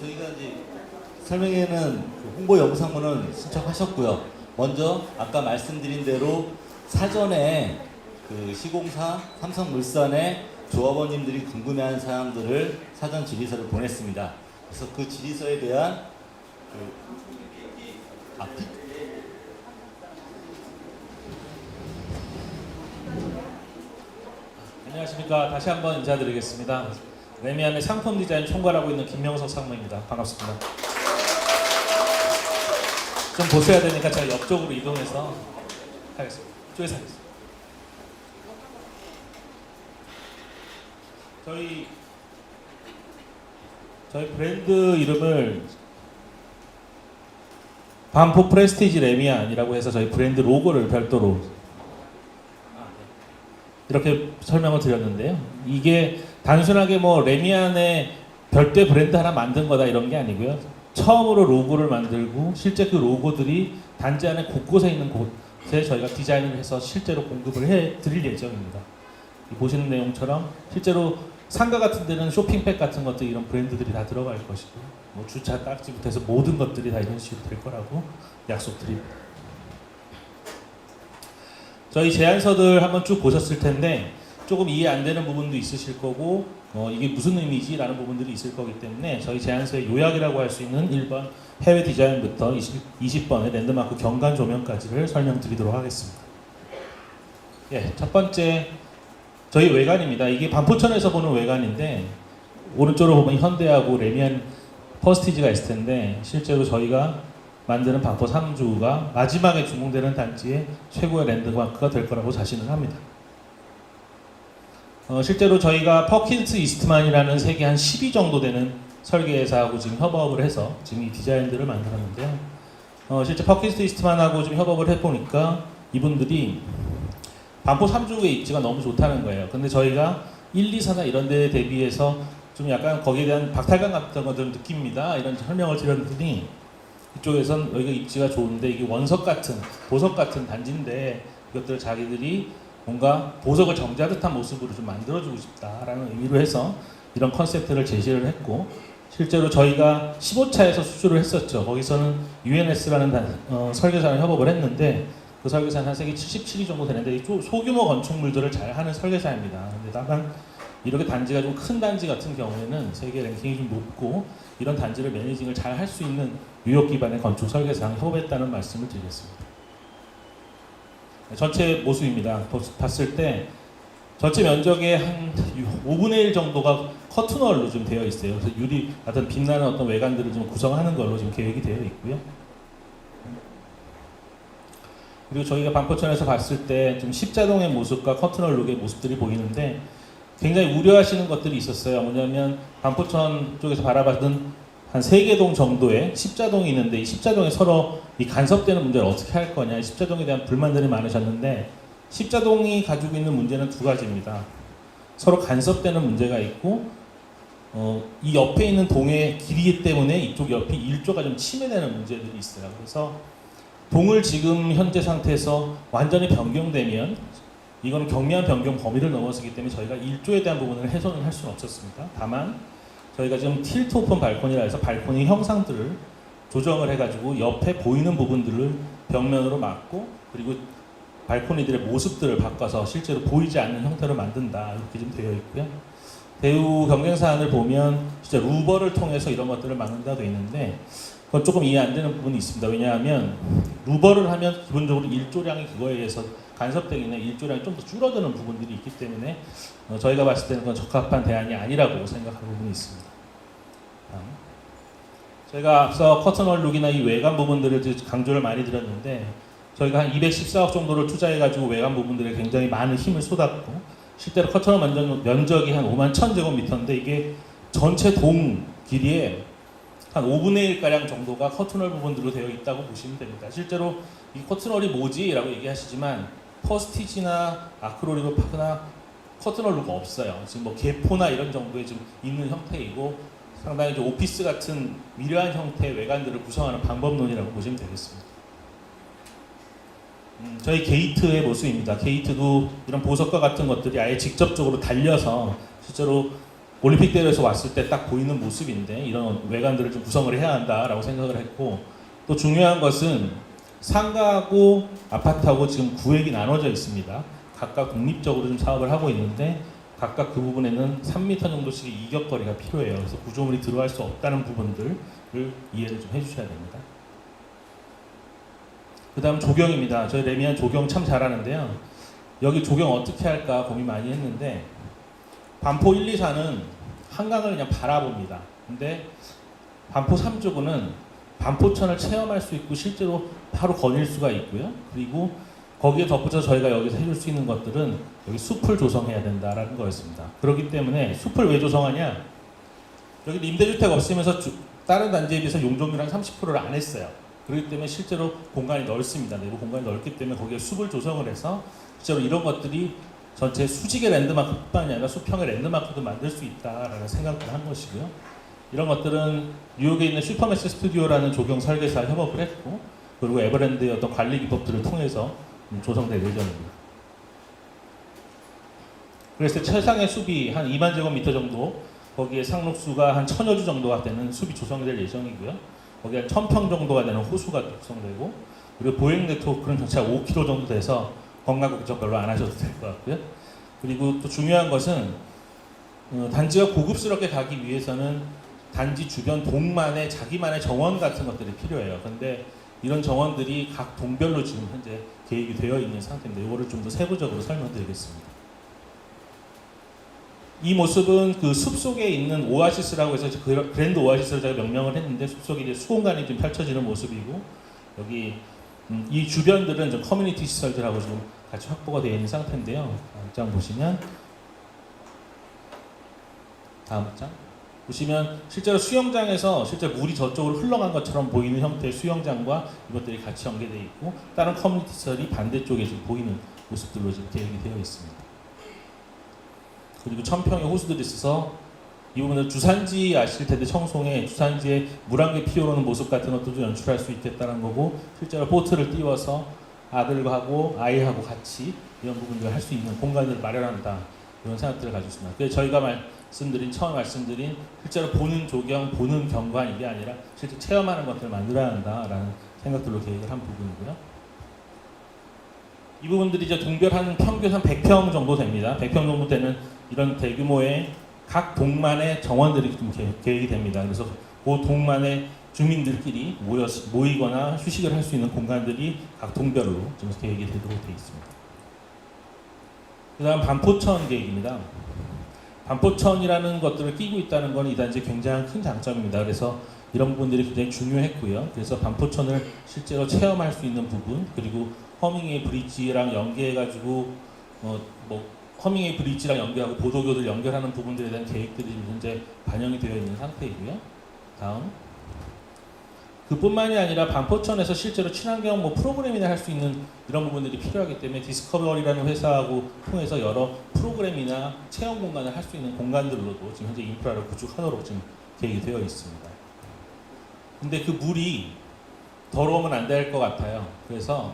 저희가 이제 설명회는 홍보 영상문은 신청하셨고요. 먼저 아까 말씀드린 대로 사전에 그 시공사 삼성물산에 조합원님들이 궁금해하는 사항들을 사전 질의서를 보냈습니다. 그래서 그 질의서에 대한 안녕하십니까. 다시 한번 인사드리겠습니다. 레미안의 상품 디자인 총괄하고 있는 김명석 상무입니다. 반갑습니다. 좀 보셔야 되니까 제가 옆쪽으로 이동해서 하겠습니다. 이쪽에서 하겠습니다. 저희 브랜드 이름을 반포 프레스티지 레미안이라고 해서 저희 브랜드 로고를 별도로 이렇게 설명을 드렸는데요. 이게 단순하게 뭐 레미안의 별도의 브랜드 하나 만든 거다 이런 게 아니고요. 처음으로 로고를 만들고 실제 그 로고들이 단지 안에 곳곳에 있는 곳에 저희가 디자인을 해서 실제로 공급을 해 드릴 예정입니다. 보시는 내용처럼 실제로 상가 같은 데는 쇼핑백 같은 것들 이런 브랜드들이 다 들어갈 것이고 뭐 주차 딱지부터 해서 모든 것들이 다 이런 식으로 될 거라고 약속드립니다. 저희 제안서들 한번 쭉 보셨을 텐데 조금 이해 안 되는 부분도 있으실 거고 이게 무슨 의미지? 라는 부분들이 있을 거기 때문에 저희 제안서의 요약이라고 할 수 있는 1번 해외 디자인부터 20번의 랜드마크 경관 조명까지를 설명드리도록 하겠습니다. 예, 첫 번째 저희 외관입니다. 이게 반포천에서 보는 외관인데 오른쪽으로 보면 현대하고 레미안 퍼스티지가 있을 텐데 실제로 저희가 만드는 반포 3주가 마지막에 주목되는 단지의 최고의 랜드마크가 될 거라고 자신을 합니다. 실제로 저희가 퍼킨스 이스트만이라는 세계 한 10위 정도 되는 설계사하고 지금 협업을 해서 지금 이 디자인들을 만들었는데요. 실제 퍼킨스 이스트만하고 좀 협업을 해보니까 이분들이 반포 3주의 입지가 너무 좋다는 거예요. 근데 저희가 1, 2, 4나 이런 데에 대비해서 좀 약간 거기에 대한 박탈감 같은 것들을 느낍니다. 이런 설명을 드렸더니 이쪽에선 여기가 입지가 좋은데 이게 원석 같은, 보석 같은 단지인데 이것들을 자기들이 뭔가 보석을 정자듯한 모습으로 좀 만들어주고 싶다라는 의미로 해서 이런 컨셉트를 제시를 했고 실제로 저희가 15차에서 수주를 했었죠. 거기서는 UNS라는 설계사랑 협업을 했는데 그 설계사는 한 세계 77위 정도 되는데 소규모 건축물들을 잘 하는 설계사입니다. 근데 다만 이렇게 단지가 좀 큰 단지 같은 경우에는 세계 랭킹이 좀 높고 이런 단지를 매니징을 잘 할 수 있는 뉴욕 기반의 건축 설계사랑 협업했다는 말씀을 드리겠습니다. 전체 모습입니다. 봤을 때 전체 면적의 한 5분의 1 정도가 커튼월로 좀 되어 있어요. 그래서 유리 같은 빛나는 어떤 외관들을 좀 구성하는 걸로 지금 계획이 되어 있고요. 그리고 저희가 반포천에서 봤을 때 좀 십자동의 모습과 커튼월 룩의 모습들이 보이는데 굉장히 우려하시는 것들이 있었어요. 뭐냐면 반포천 쪽에서 바라봤던 한 3개 동 정도의 십자동이 있는데 이 십자동이 서로 이 간섭되는 문제를 어떻게 할 거냐, 이 십자동에 대한 불만들이 많으셨는데 십자동이 가지고 있는 문제는 2가지입니다. 서로 간섭되는 문제가 있고 이 옆에 있는 동의 길이 때문에 이쪽 옆이 일조가 좀 침해되는 문제들이 있어요. 그래서 동을 지금 현재 상태에서 완전히 변경되면 이거는 경미한 변경 범위를 넘어서기 때문에 저희가 일조에 대한 부분을 훼손을 할 수는 없었습니다. 다만 저희가 지금 틸트 오픈 발코니라 해서 발코니 형상들을 조정을 해가지고 옆에 보이는 부분들을 벽면으로 막고 그리고 발코니들의 모습들을 바꿔서 실제로 보이지 않는 형태로 만든다 이렇게 좀 되어 있고요. 대우 경쟁사안을 보면 진짜 루버를 통해서 이런 것들을 막는다 되어 있는데 그건 조금 이해 안 되는 부분이 있습니다. 왜냐하면 루버를 하면 기본적으로 일조량이 그거에 의해서 간섭되기 때문에 일조량이 좀 더 줄어드는 부분들이 있기 때문에 저희가 봤을 때는 그건 적합한 대안이 아니라고 생각하는 부분이 있습니다. 저희가 앞서 커튼월 룩이나 이 외관 부분들을 강조를 많이 드렸는데 저희가 한 214억 정도를 투자해가지고 외관 부분들에 굉장히 많은 힘을 쏟았고 실제로 커튼월 면적이 한 51,000제곱미터인데 이게 전체 동 길이에 한 5분의 1가량 정도가 커튼월 부분들로 되어 있다고 보시면 됩니다. 실제로 이 커튼월이 뭐지? 라고 얘기하시지만 퍼스티지나 아크로리브 파크나 커튼월루가 없어요. 지금 뭐 개포나 이런 정도의 좀 있는 형태이고 상당히 좀 오피스 같은 미려한 형태의 외관들을 구성하는 방법론이라고 보시면 되겠습니다. 저희 게이트의 모습입니다. 게이트도 이런 보석과 같은 것들이 아예 직접적으로 달려서 실제로 올림픽대회에서 왔을 때 딱 보이는 모습인데 이런 외관들을 좀 구성을 해야 한다라고 생각을 했고 또 중요한 것은 상가하고 아파트하고 지금 구획이 나눠져 있습니다. 각각 독립적으로 좀 사업을 하고 있는데 각각 그 부분에는 3m 정도씩의 이격거리가 필요해요. 그래서 구조물이 들어갈 수 없다는 부분들을 이해를 좀 해주셔야 됩니다. 그 다음 조경입니다. 저희 레미안 조경 참 잘하는데요. 여기 조경 어떻게 할까 고민 많이 했는데 반포 1, 2, 4는 한강을 그냥 바라봅니다. 근데 반포 3조구는 반포천을 체험할 수 있고 실제로 바로 거닐 수가 있고요. 그리고 거기에 덧붙여 저희가 여기서 해줄 수 있는 것들은 여기 숲을 조성해야 된다라는 거였습니다. 그렇기 때문에 숲을 왜 조성하냐? 여기 임대주택 없으면서 다른 단지에 비해서 용적률 한 30%를 안 했어요. 그렇기 때문에 실제로 공간이 넓습니다. 내부 공간이 넓기 때문에 거기에 숲을 조성을 해서 실제로 이런 것들이 전체 수직의 랜드마크뿐만이 아니라 수평의 랜드마크도 만들 수 있다라는 생각을 한 것이고요. 이런 것들은 뉴욕에 있는 슈퍼매시 스튜디오라는 조경 설계사 협업을 했고 그리고 에버랜드의 어떤 관리 기법들을 통해서 조성될 예정입니다. 그래서 최상의 숲이 한 2만 제곱미터 정도, 거기에 상록수가 한 1000여 주 정도가 되는 숲이 조성이 될 예정이고요. 거기에 한 1000평 정도가 되는 호수가 구성되고 그리고 보행 네트워크는 전체가 5km 정도 돼서 건강 걱정 별로 안 하셔도 될 것 같고요. 그리고 또 중요한 것은 단지가 고급스럽게 가기 위해서는 단지 주변 동만의 자기만의 정원 같은 것들이 필요해요. 그런데 이런 정원들이 각 동별로 지금 현재 계획이 되어 있는 상태인데 이거를 좀 더 세부적으로 설명드리겠습니다. 이 모습은 그 숲속에 있는 오아시스라고 해서 그랜드 오아시스를 제가 명명을 했는데 숲속에 이제 수공간이 좀 펼쳐지는 모습이고 여기 이 주변들은 좀 커뮤니티 시설들하고 좀 같이 확보가 되어 있는 상태인데요. 다음 장 보시면 다음 장 보시면 실제로 수영장에서 실제 물이 저쪽으로 흘러간 것처럼 보이는 형태의 수영장과 이것들이 같이 연계되어 있고 다른 커뮤니티 시설이 반대쪽에 지금 보이는 모습들로 지금 계획이 되어 있습니다. 그리고 1000평의 호수들이 있어서 이 부분은 주산지 아실 텐데 청송에 주산지에 물안개 피어오르는 모습 같은 것도 연출할 수 있겠다는 거고 실제로 보트를 띄워서 아들하고 아이하고 같이 이런 부분들을 할 수 있는 공간을 마련한다 이런 생각들을 가지고 있습니다. 그래서 저희가 처음 말씀드린 실제로 보는 조경, 보는 경관 이게 아니라 실제 체험하는 것들을 만들어야 한다라는 생각들로 계획을 한 부분이고요. 이 부분들이 이제 동별 한 평균 한 100평 정도 됩니다. 100평 정도 되는 이런 대규모의 각 동만의 정원들이 좀 계획이 됩니다. 그래서 그 동만의 주민들끼리 모이거나 휴식을 할 수 있는 공간들이 각 동별로 좀 계획이 되도록 되어 있습니다. 그 다음 반포천 계획입니다. 반포천이라는 것들을 끼고 있다는 건 이 단지의 굉장히 큰 장점입니다. 그래서 이런 부분들이 굉장히 중요했고요. 그래서 반포천을 실제로 체험할 수 있는 부분 그리고 허밍웨이 브릿지랑 연계해가지고 허밍웨이 브릿지랑 연계하고 보도교들 연결하는 부분들에 대한 계획들이 현재 반영이 되어 있는 상태이고요. 다음 그뿐만이 아니라 반포천에서 실제로 친환경 프로그램이나 할 수 있는 이런 부분들이 필요하기 때문에 디스커버리라는 회사하고 통해서 여러 프로그램이나 체험 공간을 할 수 있는 공간들로도 지금 현재 인프라를 구축하도록 지금 계획이 되어 있습니다. 근데 그 물이 더러우면 안 될 것 같아요. 그래서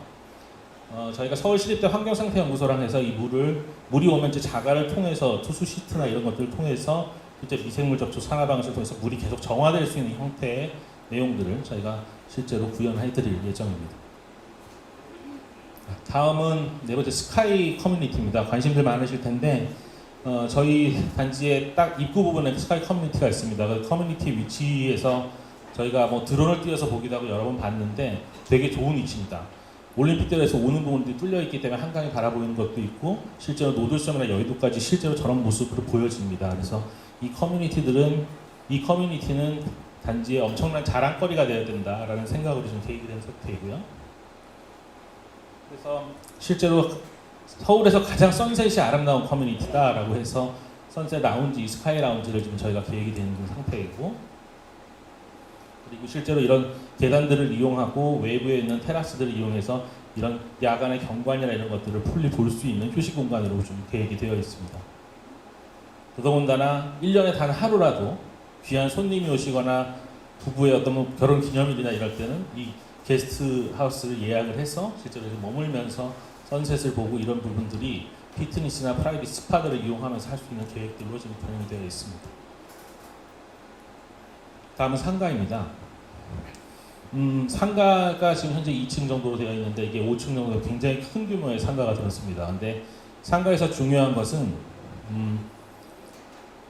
저희가 서울시립대 환경상태연구소랑 해서 이 물이 오면 이제 자가를 통해서 투수 시트나 이런 것들을 통해서 실제 미생물 접촉 산화 방식을 통해서 물이 계속 정화될 수 있는 형태의 내용들을 저희가 실제로 구현해드릴 예정입니다. 다음은 네 번째 스카이 커뮤니티입니다. 관심들 많으실 텐데 저희 단지의 딱 입구 부분에 스카이 커뮤니티가 있습니다. 그 커뮤니티 위치에서 저희가 드론을 띄워서 보기도 하고 여러 번 봤는데 되게 좋은 위치입니다. 올림픽대로에서 오는 부분들이 뚫려 있기 때문에 한강이 바라보이는 것도 있고 실제로 노들섬이나 여의도까지 실제로 저런 모습으로 보여집니다. 그래서 이 커뮤니티는 단지에 엄청난 자랑거리가 되어야 된다라는 생각으로 좀 계획이 된 상태이고요. 그래서 실제로 서울에서 가장 선셋이 아름다운 커뮤니티다라고 해서 선셋 라운지, 스카이 라운지를 지금 저희가 계획이 되는 상태이고 그리고 실제로 이런 계단들을 이용하고 외부에 있는 테라스들을 이용해서 이런 야간의 경관이나 이런 것들을 풀리 볼 수 있는 휴식 공간으로 좀 계획이 되어 있습니다. 더더군다나 1년에 단 하루라도 귀한 손님이 오시거나 부부의 어떤 결혼 기념일이나 이럴 때는 이 게스트 하우스를 예약을 해서 실제로 머물면서 선셋을 보고 이런 부분들이 피트니스나 프라이빗 스파들을 이용하면서 할 수 있는 계획들로 지금 반영되어 있습니다. 다음은 상가입니다. 상가가 지금 현재 2층 정도로 되어 있는데 이게 5층 정도 굉장히 큰 규모의 상가가 들었습니다. 근데 상가에서 중요한 것은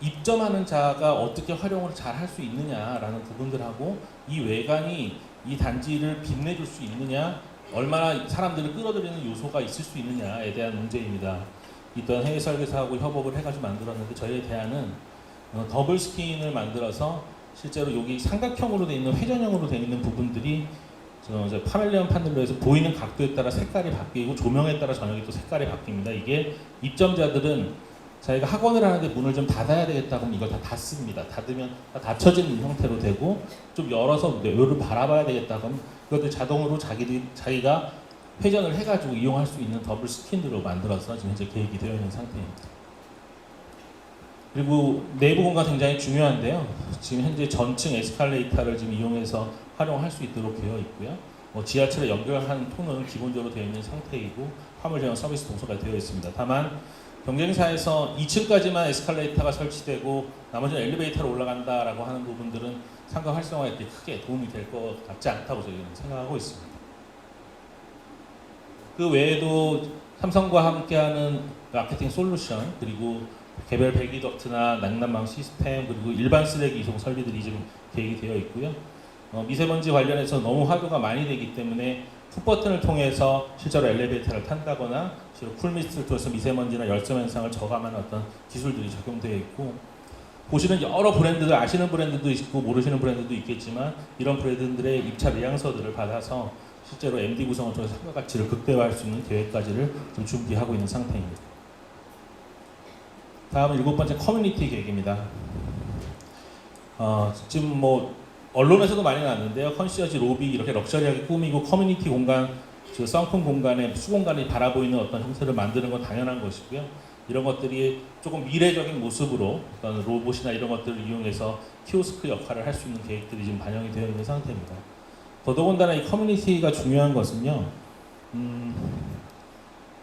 입점하는 자가 어떻게 활용을 잘 할 수 있느냐라는 부분들하고 이 외관이 이 단지를 빛내줄 수 있느냐, 얼마나 사람들을 끌어들이는 요소가 있을 수 있느냐에 대한 문제입니다. 이떤 해외 설계사하고 협업을 해가지고 만들었는데 저희의 대안은 더블 스킨을 만들어서 실제로 여기 삼각형으로 되어 있는 회전형으로 되어 있는 부분들이 파멜리언 판넬로 해서 보이는 각도에 따라 색깔이 바뀌고 조명에 따라 저녁이 또 색깔이 바뀝니다. 이게 입점자들은 자기가 학원을 하는데 문을 좀 닫아야 되겠다 그러면 이걸 다 닫습니다. 닫으면 다 닫혀지는 형태로 되고 좀 열어서 외를 바라봐야 되겠다 그러면 그것들 자동으로 자기가 회전을 해가지고 이용할 수 있는 더블 스킨으로 만들어서 지금 현재 계획이 되어 있는 상태입니다. 그리고 내부 공간 굉장히 중요한데요. 지금 현재 전층 에스컬레이터를 지금 이용해서 활용할 수 있도록 되어 있고요. 지하철에 연결한 통로는 기본적으로 되어 있는 상태이고 화물 제공 서비스 동서가 되어 있습니다. 다만 경쟁사에서 2층까지만 에스컬레이터가 설치되고 나머지는 엘리베이터로 올라간다라고 하는 부분들은 상가 활성화에 크게 도움이 될 것 같지 않다고 저희는 생각하고 있습니다. 그 외에도 삼성과 함께하는 마케팅 솔루션 그리고 개별 배기덕트나 냉난방 시스템 그리고 일반 쓰레기 이송 설비들이 지금 계획이 되어 있고요. 미세먼지 관련해서 너무 화두가 많이 되기 때문에 풋 버튼을 통해서 실제로 엘리베이터를 탄다거나 실제로 쿨미스트를 통해서 미세먼지나 열섬 현상을 저감하는 어떤 기술들이 적용되어 있고 보시는 여러 브랜드들 아시는 브랜드도 있고 모르시는 브랜드도 있겠지만 이런 브랜드들의 입찰 의향서들을 받아서 실제로 MD 구성을 통해서 상가 가치를 극대화할 수 있는 계획까지를 좀 준비하고 있는 상태입니다. 다음은 7번째 커뮤니티 계획입니다. 지금 언론에서도 많이 나왔는데요. 컨시어지 로비 이렇게 럭셔리하게 꾸미고 커뮤니티 공간, 그 썬큰 공간에 수공간이 바라보이는 어떤 형태를 만드는 건 당연한 것이고요. 이런 것들이 조금 미래적인 모습으로 어떤 로봇이나 이런 것들을 이용해서 키오스크 역할을 할 수 있는 계획들이 지금 반영이 되어 있는 상태입니다. 더더군다나 이 커뮤니티가 중요한 것은요.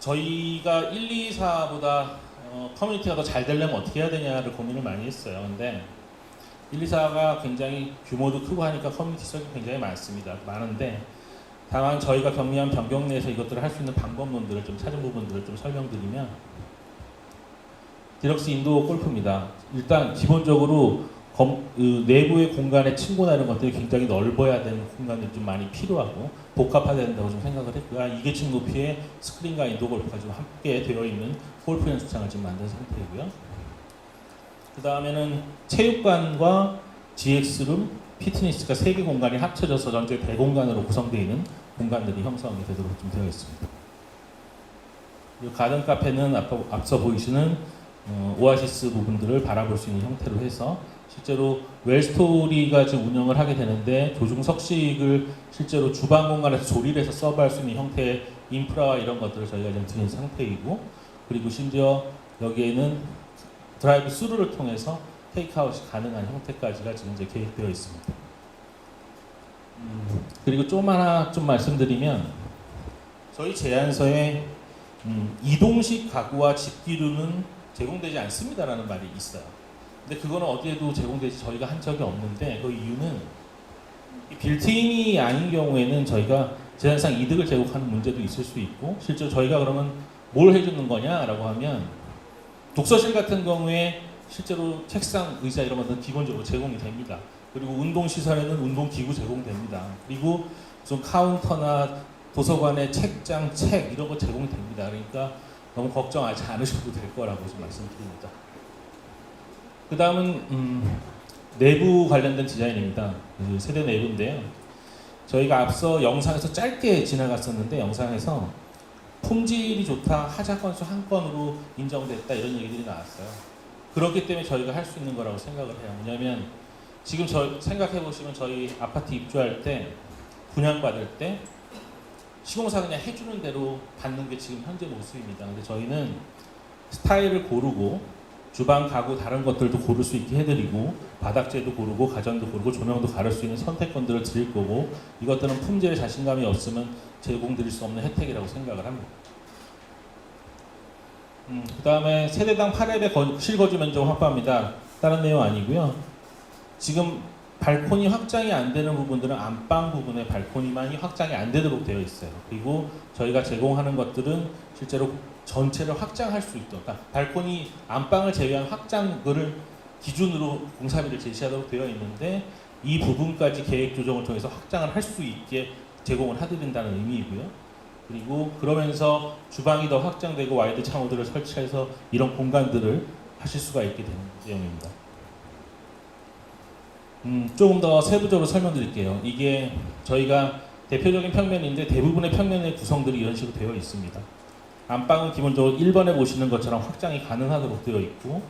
저희가 1, 2, 4보다 커뮤니티가 더 잘 되려면 어떻게 해야 되냐를 고민을 많이 했어요. 근데 1, 2, 4가 굉장히 규모도 크고 하니까 커뮤니티 속이 굉장히 많은데 다만 저희가 경리한 변경 내에서 이것들을 할 수 있는 방법론들을 좀 찾은 부분들을 좀 설명드리면 디럭스 인도어 골프입니다. 일단 기본적으로 내부의 공간의 층고나 이런 것들이 굉장히 넓어야 되는 공간들이 좀 많이 필요하고 복합화돼야 된다고 좀 생각을 했고요. 2계층 높이의 스크린과 인도어 골프가 좀 함께 되어 있는 골프 연습장을 지금 만든 상태이고요. 그 다음에는 체육관과 GX룸, 피트니스가 3개 공간이 합쳐져서 전체 대공간으로 구성되어 있는 공간들이 형성이 되도록 좀 되어 있습니다. 그리고 가든 카페는 앞서 보이시는 오아시스 부분들을 바라볼 수 있는 형태로 해서 실제로 웰스토리가 지금 운영을 하게 되는데 조중 석식을 실제로 주방 공간에서 조리를 해서 서브할 수 있는 형태의 인프라와 이런 것들을 저희가 지금 드린 상태이고 그리고 심지어 여기에는 드라이브 스루를 통해서 테이크아웃이 가능한 형태까지가 지금 이제 계획되어 있습니다. 그리고 좀 말씀드리면 저희 제안서에 이동식 가구와 집기류는 제공되지 않습니다라는 말이 있어요. 근데 그거는 어디에도 제공되지 저희가 한 적이 없는데 그 이유는 빌트인이 아닌 경우에는 저희가 제한상 이득을 제공하는 문제도 있을 수 있고 실제로 저희가 그러면 뭘 해주는 거냐라고 하면 독서실 같은 경우에 실제로 책상, 의자 이런 것들은 기본적으로 제공이 됩니다. 그리고 운동시설에는 운동기구 제공됩니다. 그리고 좀 카운터나 도서관의 책장, 책 이런 거 제공이 됩니다. 그러니까 너무 걱정하지 않으셔도 될 거라고 좀 말씀드립니다. 그 다음은 내부 관련된 디자인입니다. 세대 내부인데요. 저희가 앞서 영상에서 짧게 지나갔었는데 영상에서 품질이 좋다, 하자 건수 한 건으로 인정됐다 이런 얘기들이 나왔어요. 그렇기 때문에 저희가 할 수 있는 거라고 생각을 해요. 왜냐하면 지금 생각해 보시면 저희 아파트 입주할 때 분양받을 때 시공사 그냥 해주는 대로 받는 게 지금 현재 모습입니다. 근데 저희는 스타일을 고르고 주방, 가구 다른 것들도 고를 수 있게 해드리고 바닥재도 고르고 가전도 고르고 조명도 가를 수 있는 선택권들을 드릴 거고 이것들은 품질에 자신감이 없으면 제공드릴 수 없는 혜택이라고 생각을 합니다. 그 다음에 세대당 8렙의 실거주 면적 확보합니다. 다른 내용 아니고요. 지금 발코니 확장이 안 되는 부분들은 안방 부분의 발코니만이 확장이 안 되도록 되어 있어요. 그리고 저희가 제공하는 것들은 실제로 전체를 확장할 수 있도록, 그러니까 발코니 안방을 제외한 확장을 기준으로 공사비를 제시하도록 되어 있는데 이 부분까지 계획 조정을 통해서 확장을 할 수 있게 제공을 해드린다는 의미이고요. 그리고 그러면서 주방이 더 확장되고 와이드 창호들을 설치해서 이런 공간들을 하실 수가 있게 되는 내용입니다. 조금 더 세부적으로 설명드릴게요. 이게 저희가 대표적인 평면인데 대부분의 평면의 구성들이 이런 식으로 되어 있습니다. 안방은 기본적으로 1번에 보시는 것처럼 확장이 가능하도록 되어 있고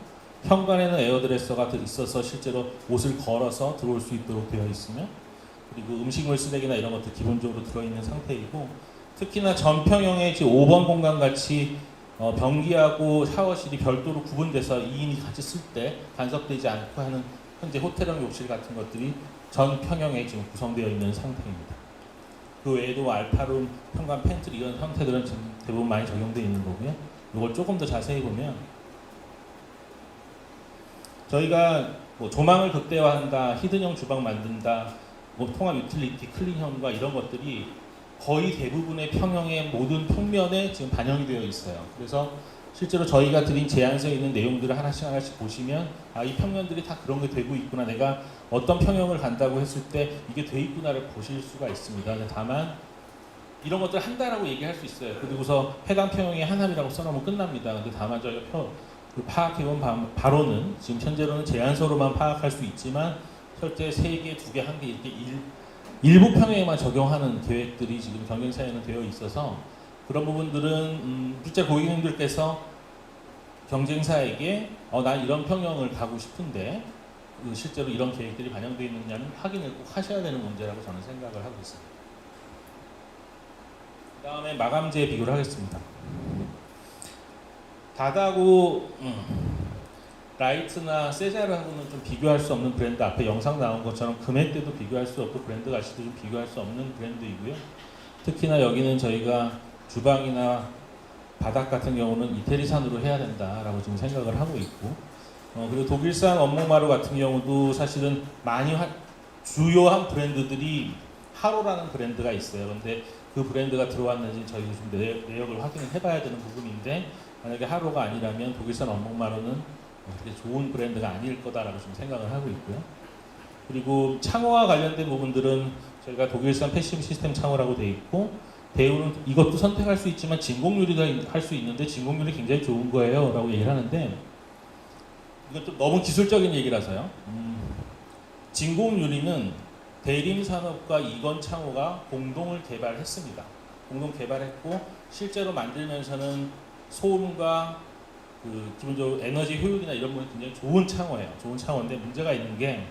현관에는 에어드레서가 있어서 실제로 옷을 걸어서 들어올 수 있도록 되어 있으며 그리고 음식물 쓰레기나 이런 것도 기본적으로 들어있는 상태이고 특히나 전평형의 5번 공간 같이 변기하고 샤워실이 별도로 구분돼서 2인이 같이 쓸 때 간섭되지 않고 하는 현재 호텔형 욕실 같은 것들이 전 평형에 지금 구성되어 있는 상태입니다. 그 외에도 알파룸, 현관 팬트리 이런 형태들은 지금 대부분 많이 적용되어 있는 거고요. 이걸 조금 더 자세히 보면 저희가 뭐 조망을 극대화한다, 히든형 주방 만든다, 뭐 통합 유틸리티, 클린형과 이런 것들이 거의 대부분의 평형의 모든 평면에 지금 반영이 되어 있어요. 그래서 실제로 저희가 드린 제안서에 있는 내용들을 하나씩 보시면 이 평면들이 다 그런 게 되고 있구나, 내가 어떤 평형을 간다고 했을 때 이게 돼 있구나를 보실 수가 있습니다. 다만 이런 것들 한다라고 얘기할 수 있어요. 그리고서 해당 평형에 하남이라고 써놓으면 끝납니다. 근데 다만 저희가 파악해본 바로는 지금 현재로는 제안서로만 파악할 수 있지만 실제 3개, 2개, 1개 이렇게 일부 평형에만 적용하는 계획들이 지금 경쟁사에는 되어 있어서 그런 부분들은 실제 고객님들께서 경쟁사에게 난 이런 평형을 가고 싶은데 실제로 이런 계획들이 반영되어 있느냐는 확인을 꼭 하셔야 되는 문제라고 저는 생각을 하고 있습니다. 그 다음에 마감재 비교를 하겠습니다. 다다고 라이트나 세자르하고는 좀 비교할 수 없는 브랜드, 앞에 영상 나온 것처럼 금액대도 비교할 수 없고 브랜드 가치도 좀 비교할 수 없는 브랜드이고요. 특히나 여기는 저희가 주방이나 바닥 같은 경우는 이태리산으로 해야 된다라고 지금 생각을 하고 있고 그리고 독일산 원목마루 같은 경우도 사실은 많이 주요한 브랜드들이 하로라는 브랜드가 있어요. 근데 그 브랜드가 들어왔는지 저희가 좀 내역을 확인을 해봐야 되는 부분인데 만약에 하로가 아니라면 독일산 원목마루는 그렇게 좋은 브랜드가 아닐 거다라고 좀 생각을 하고 있고요. 그리고 창호와 관련된 부분들은 저희가 독일산 패시브 시스템 창호라고 되어 있고 대우는 이것도 선택할 수 있지만 진공유리도 할 수 있는데 진공유리 굉장히 좋은 거예요 라고 얘기를 하는데 이건 좀 너무 기술적인 얘기라서요. 진공유리는 대림산업과 이건 창호가 공동을 개발했습니다. 공동 개발했고 실제로 만들면서는 소음과 기본적으로 에너지 효율이나 이런 부분이 굉장히 좋은 창호예요. 좋은 창호인데 문제가 있는 게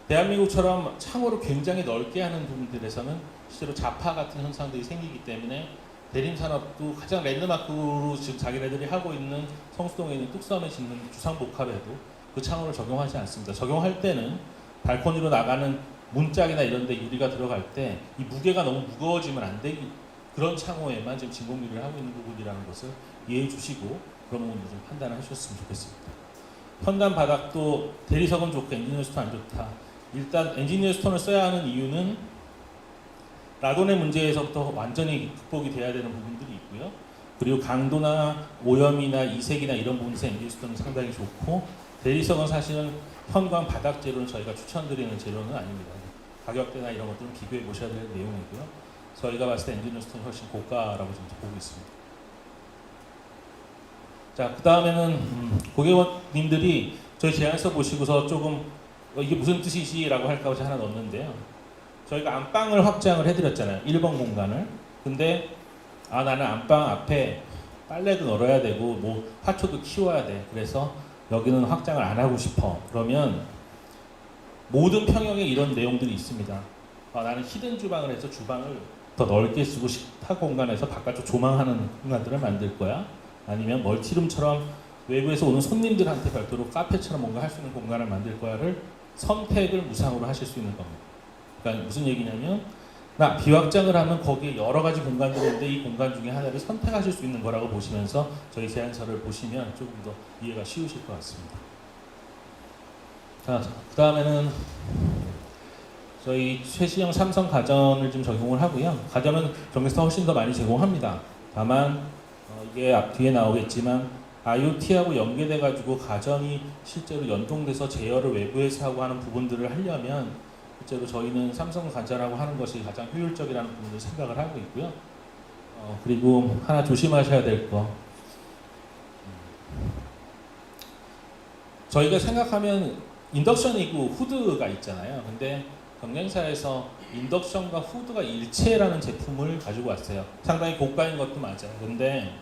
대한민국처럼 창호를 굉장히 넓게 하는 부분들에서는 실제로 자파 같은 현상들이 생기기 때문에 대림산업도 가장 랜드마크로 지금 자기네들이 하고 있는 성수동에 있는 뚝섬에 짓는 주상복합에도 그 창호를 적용하지 않습니다. 적용할 때는 발코니로 나가는 문짝이나 이런 데 유리가 들어갈 때 이 무게가 너무 무거워지면 안 되기 그런 창호에만 지금 진공유리를 하고 있는 부분이라는 것을 이해해 주시고 그런 부분도 좀 판단을 해주셨으면 좋겠습니다. 현관 바닥도 대리석은 좋고 엔지니어 스톤 안 좋다. 일단 엔지니어 스톤을 써야 하는 이유는 라돈의 문제에서부터 완전히 극복이 돼야 되는 부분들이 있고요. 그리고 강도나 오염이나 이색이나 이런 부분에서 엔지니어 스톤은 상당히 좋고 대리석은 사실은 현관 바닥 재료는 저희가 추천드리는 재료는 아닙니다. 가격대나 이런 것들은 비교해 보셔야 될 내용이고요. 저희가 봤을 때 엔지니어 스톤이 훨씬 고가라고 좀 보고 있습니다. 자, 그 다음에는 고객님들이 저희 제안서 보시고서 조금 이게 무슨 뜻이지? 라고 할까 봐 하나 넣었는데요. 저희가 안방을 확장을 해드렸잖아요. 1번 공간을. 근데 나는 안방 앞에 빨래도 널어야 되고 뭐 화초도 키워야 돼. 그래서 여기는 확장을 안 하고 싶어. 그러면 모든 평형에 이런 내용들이 있습니다. 나는 히든 주방을 해서 주방을 더 넓게 쓰고 식탁 공간에서 바깥쪽 조망하는 공간들을 만들 거야. 아니면 멀티룸처럼 외부에서 오는 손님들한테 별도로 카페처럼 뭔가 할 수 있는 공간을 만들 거야를 선택을 무상으로 하실 수 있는 겁니다. 그러니까 무슨 얘기냐면 나 비확장을 하면 거기에 여러 가지 공간들이 있는데 이 공간 중에 하나를 선택하실 수 있는 거라고 보시면서 저희 제안서를 보시면 조금 더 이해가 쉬우실 것 같습니다. 자, 그 다음에는 저희 최신형 삼성 가전을 좀 적용을 하고요. 가전은 전기세가 훨씬 더 많이 제공합니다. 다만 이게 앞 뒤에 나오겠지만 IoT하고 연계돼가지고 가전이 실제로 연동돼서 제어를 외부에서 하고 하는 부분들을 하려면 실제로 저희는 삼성 가전하고 하는 것이 가장 효율적이라는 부분을 생각을 하고 있고요. 그리고 하나 조심하셔야 될 거. 저희가 생각하면 인덕션이고 후드가 있잖아요. 근데 경쟁사에서 인덕션과 후드가 일체라는 제품을 가지고 왔어요. 상당히 고가인 것도 맞아요. 근데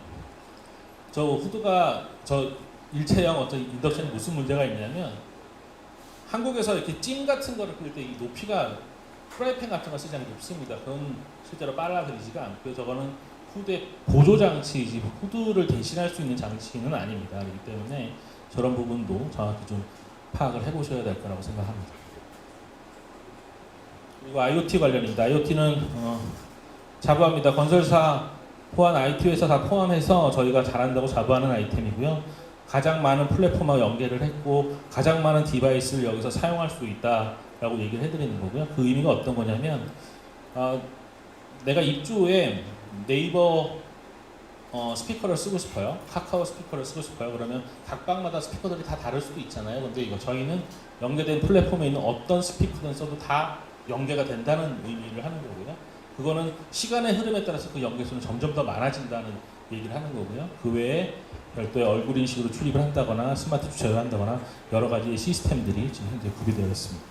저 후드가 저 일체형 어떤 인덕션이 무슨 문제가 있냐면 한국에서 이렇게 찜 같은 거를 끓일 때 이 높이가 프라이팬 같은 거 쓰지 않게 높습니다. 그건 실제로 빨아들이지가 않고요. 저거는 후드의 보조 장치이지 후드를 대신할 수 있는 장치는 아닙니다. 그렇기 때문에 저런 부분도 정확히 좀 파악을 해보셔야 될 거라고 생각합니다. 그리고 IoT 관련입니다. IoT는 자부합니다. 건설사 포함 IT 회사 다 포함해서 저희가 잘한다고 자부하는 아이템이고요. 가장 많은 플랫폼하고 연계를 했고 가장 많은 디바이스를 여기서 사용할 수 있다라고 얘기를 해드리는 거고요. 그 의미가 어떤 거냐면 내가 입주에 네이버 스피커를 쓰고 싶어요. 카카오 스피커를 쓰고 싶어요. 그러면 각 방마다 스피커들이 다 다를 수도 있잖아요. 근데 이거 저희는 연계된 플랫폼에 있는 어떤 스피커든 써도 다 연계가 된다는 의미를 하는 거고요. 그거는 시간의 흐름에 따라서 그 연계수는 점점 더 많아진다는 얘기를 하는 거고요. 그 외에 별도의 얼굴 인식으로 출입을 한다거나 스마트 주차를 한다거나 여러 가지 시스템들이 지금 현재 구비되어 있습니다.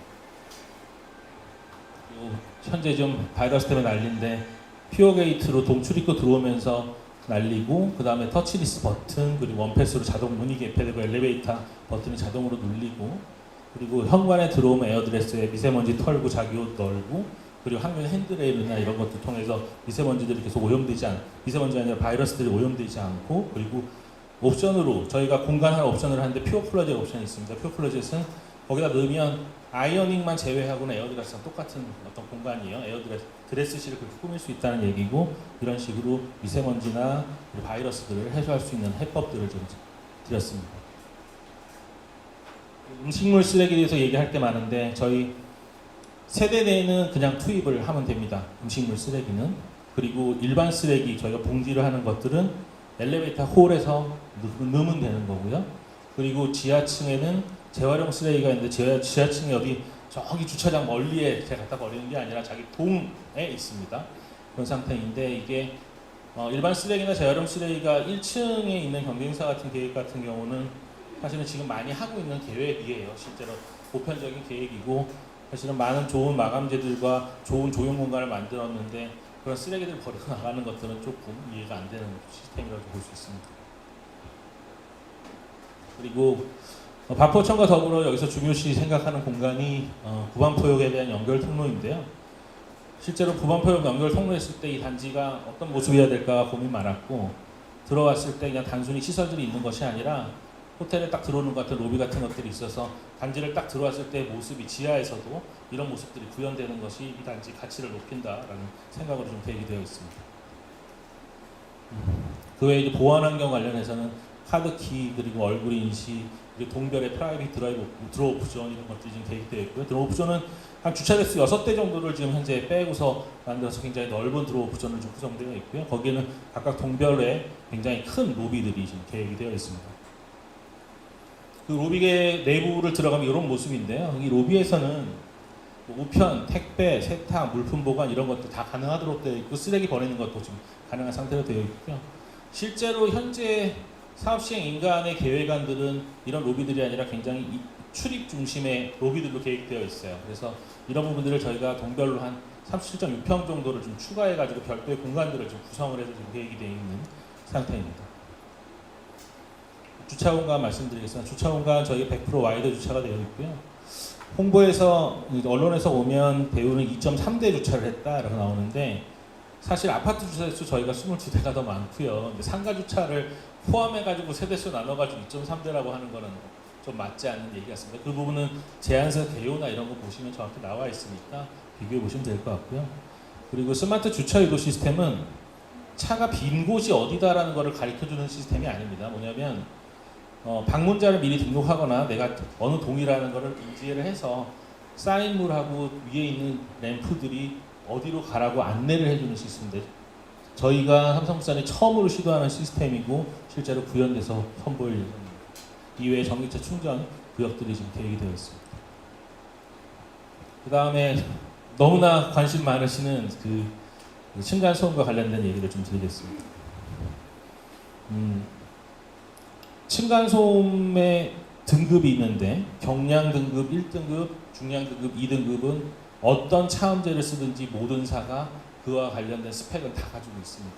그리고 현재 좀 바이러스 때문에 난리인데 퓨어 게이트로 동출입구 들어오면서 날리고 그 다음에 터치리스 버튼 그리고 원패스로 자동 문이 개폐되고 엘리베이터 버튼이 자동으로 눌리고 그리고 현관에 들어오면 에어드레스에 미세먼지 털고 자기 옷 널고 그리고 항면 핸드레일이나 이런 것들 통해서 미세먼지들이 계속 미세먼지가 아니라 바이러스들이 오염되지 않고 그리고 옵션으로 저희가 공간 하나 옵션을 하는데 퓨어 클로젯 옵션이 있습니다. 퓨어 클로젯은 거기다 넣으면 아이어닝만 제외하고는 에어드레스랑 똑같은 어떤 공간이에요. 드레스실을 그렇게 꾸밀 수 있다는 얘기고 이런 식으로 미세먼지나 바이러스들을 해소할 수 있는 해법들을 좀 드렸습니다. 음식물 쓰레기에 대해서 얘기할 게 많은데 저희 세대 내에는 그냥 투입을 하면 됩니다. 음식물 쓰레기는. 그리고 일반 쓰레기 저희가 봉지를 하는 것들은 엘리베이터 홀에서 넣으면 되는 거고요. 그리고 지하층에는 재활용 쓰레기가 있는데 지하층에 어디 저기 주차장 멀리에 제가 갖다 버리는 게 아니라 자기 동에 있습니다. 그런 상태인데 이게 일반 쓰레기나 재활용 쓰레기가 1층에 있는 경쟁사 같은 계획 같은 경우는 사실은 지금 많이 하고 있는 계획이에요. 실제로 보편적인 계획이고 사실은 많은 좋은 마감재들과 좋은 조용 공간을 만들었는데 그런 쓰레기들 버리고 나가는 것들은 조금 이해가 안 되는 시스템이라고 볼 수 있습니다. 그리고 반포천과 더불어 여기서 중요시 생각하는 공간이 구반포역에 대한 연결 통로인데요. 실제로 구반포역 연결 통로했을 때 이 단지가 어떤 모습이어야 될까 고민 많았고 들어왔을 때 그냥 단순히 시설들이 있는 것이 아니라 호텔에 딱 들어오는 것 같은 로비 같은 것들이 있어서 단지를 딱 들어왔을 때 모습이 지하에서도 이런 모습들이 구현되는 것이 이 단지 가치를 높인다라는 생각으로 좀 대기되어 있습니다. 그 외에 보안 환경 관련해서는 카드키 그리고 얼굴 인식 그리고 동별의 프라이빗 드로우 옵션 이런 것들이 지금 대기되어 있고요. 드로우 옵션은 한 주차 대수 6대 정도를 지금 현재 빼고서 만들어서 굉장히 넓은 드로우 옵션을 좀 구성되어 있고요. 거기에는 각각 동별의 굉장히 큰 로비들이 지금 계획이 되어 있습니다. 그 로비의 내부를 들어가면 이런 모습인데요. 이 로비에서는 우편, 택배, 세탁, 물품 보관 이런 것도 다 가능하도록 되어 있고 쓰레기 버리는 것도 지금 가능한 상태로 되어 있고요. 실제로 현재 사업 시행 인간의 계획안들은 이런 로비들이 아니라 굉장히 출입 중심의 로비들로 계획되어 있어요. 그래서 이런 부분들을 저희가 동별로 한 37.6평 정도를 좀 추가해가지고 별도의 공간들을 좀 구성을 해서 지금 계획이 되어 있는 상태입니다. 주차 공간 말씀드리겠습니다. 주차 공간 저희 100% 와이드 주차가 되어 있고요. 홍보에서 언론에서 오면 배우는 2.3대 주차를 했다라고 나오는데 사실 아파트 주차 수 저희가 22대가 더 많고요. 근데 상가 주차를 포함해가지고 세대수 나눠가지고 2.3대라고 하는 거는 좀 맞지 않는 얘기 같습니다. 그 부분은 제한서 개요나 이런 거 보시면 정확히 나와 있으니까 비교해 보시면 될 것 같고요. 그리고 스마트 주차 유도 시스템은 차가 빈 곳이 어디다라는 거를 가르쳐주는 시스템이 아닙니다. 뭐냐면 방문자를 미리 등록하거나 내가 어느 동이라는 것을 인지를 해서 사인물하고 위에 있는 램프들이 어디로 가라고 안내를 해주는 시스템인데 저희가 삼성물산이 처음으로 시도하는 시스템이고 실제로 구현돼서 선보일 예정입니다. 이외에 전기차 충전 구역들이 지금 계획이 되어 있습니다. 그 다음에 너무나 관심 많으시는 그 층간소음과 관련된 얘기를 좀 드리겠습니다. 층간소음의 등급이 있는데 경량 등급 1등급, 중량 등급 2등급은 어떤 차음제를 쓰든지 모든 사가 그와 관련된 스펙을 다 가지고 있습니다.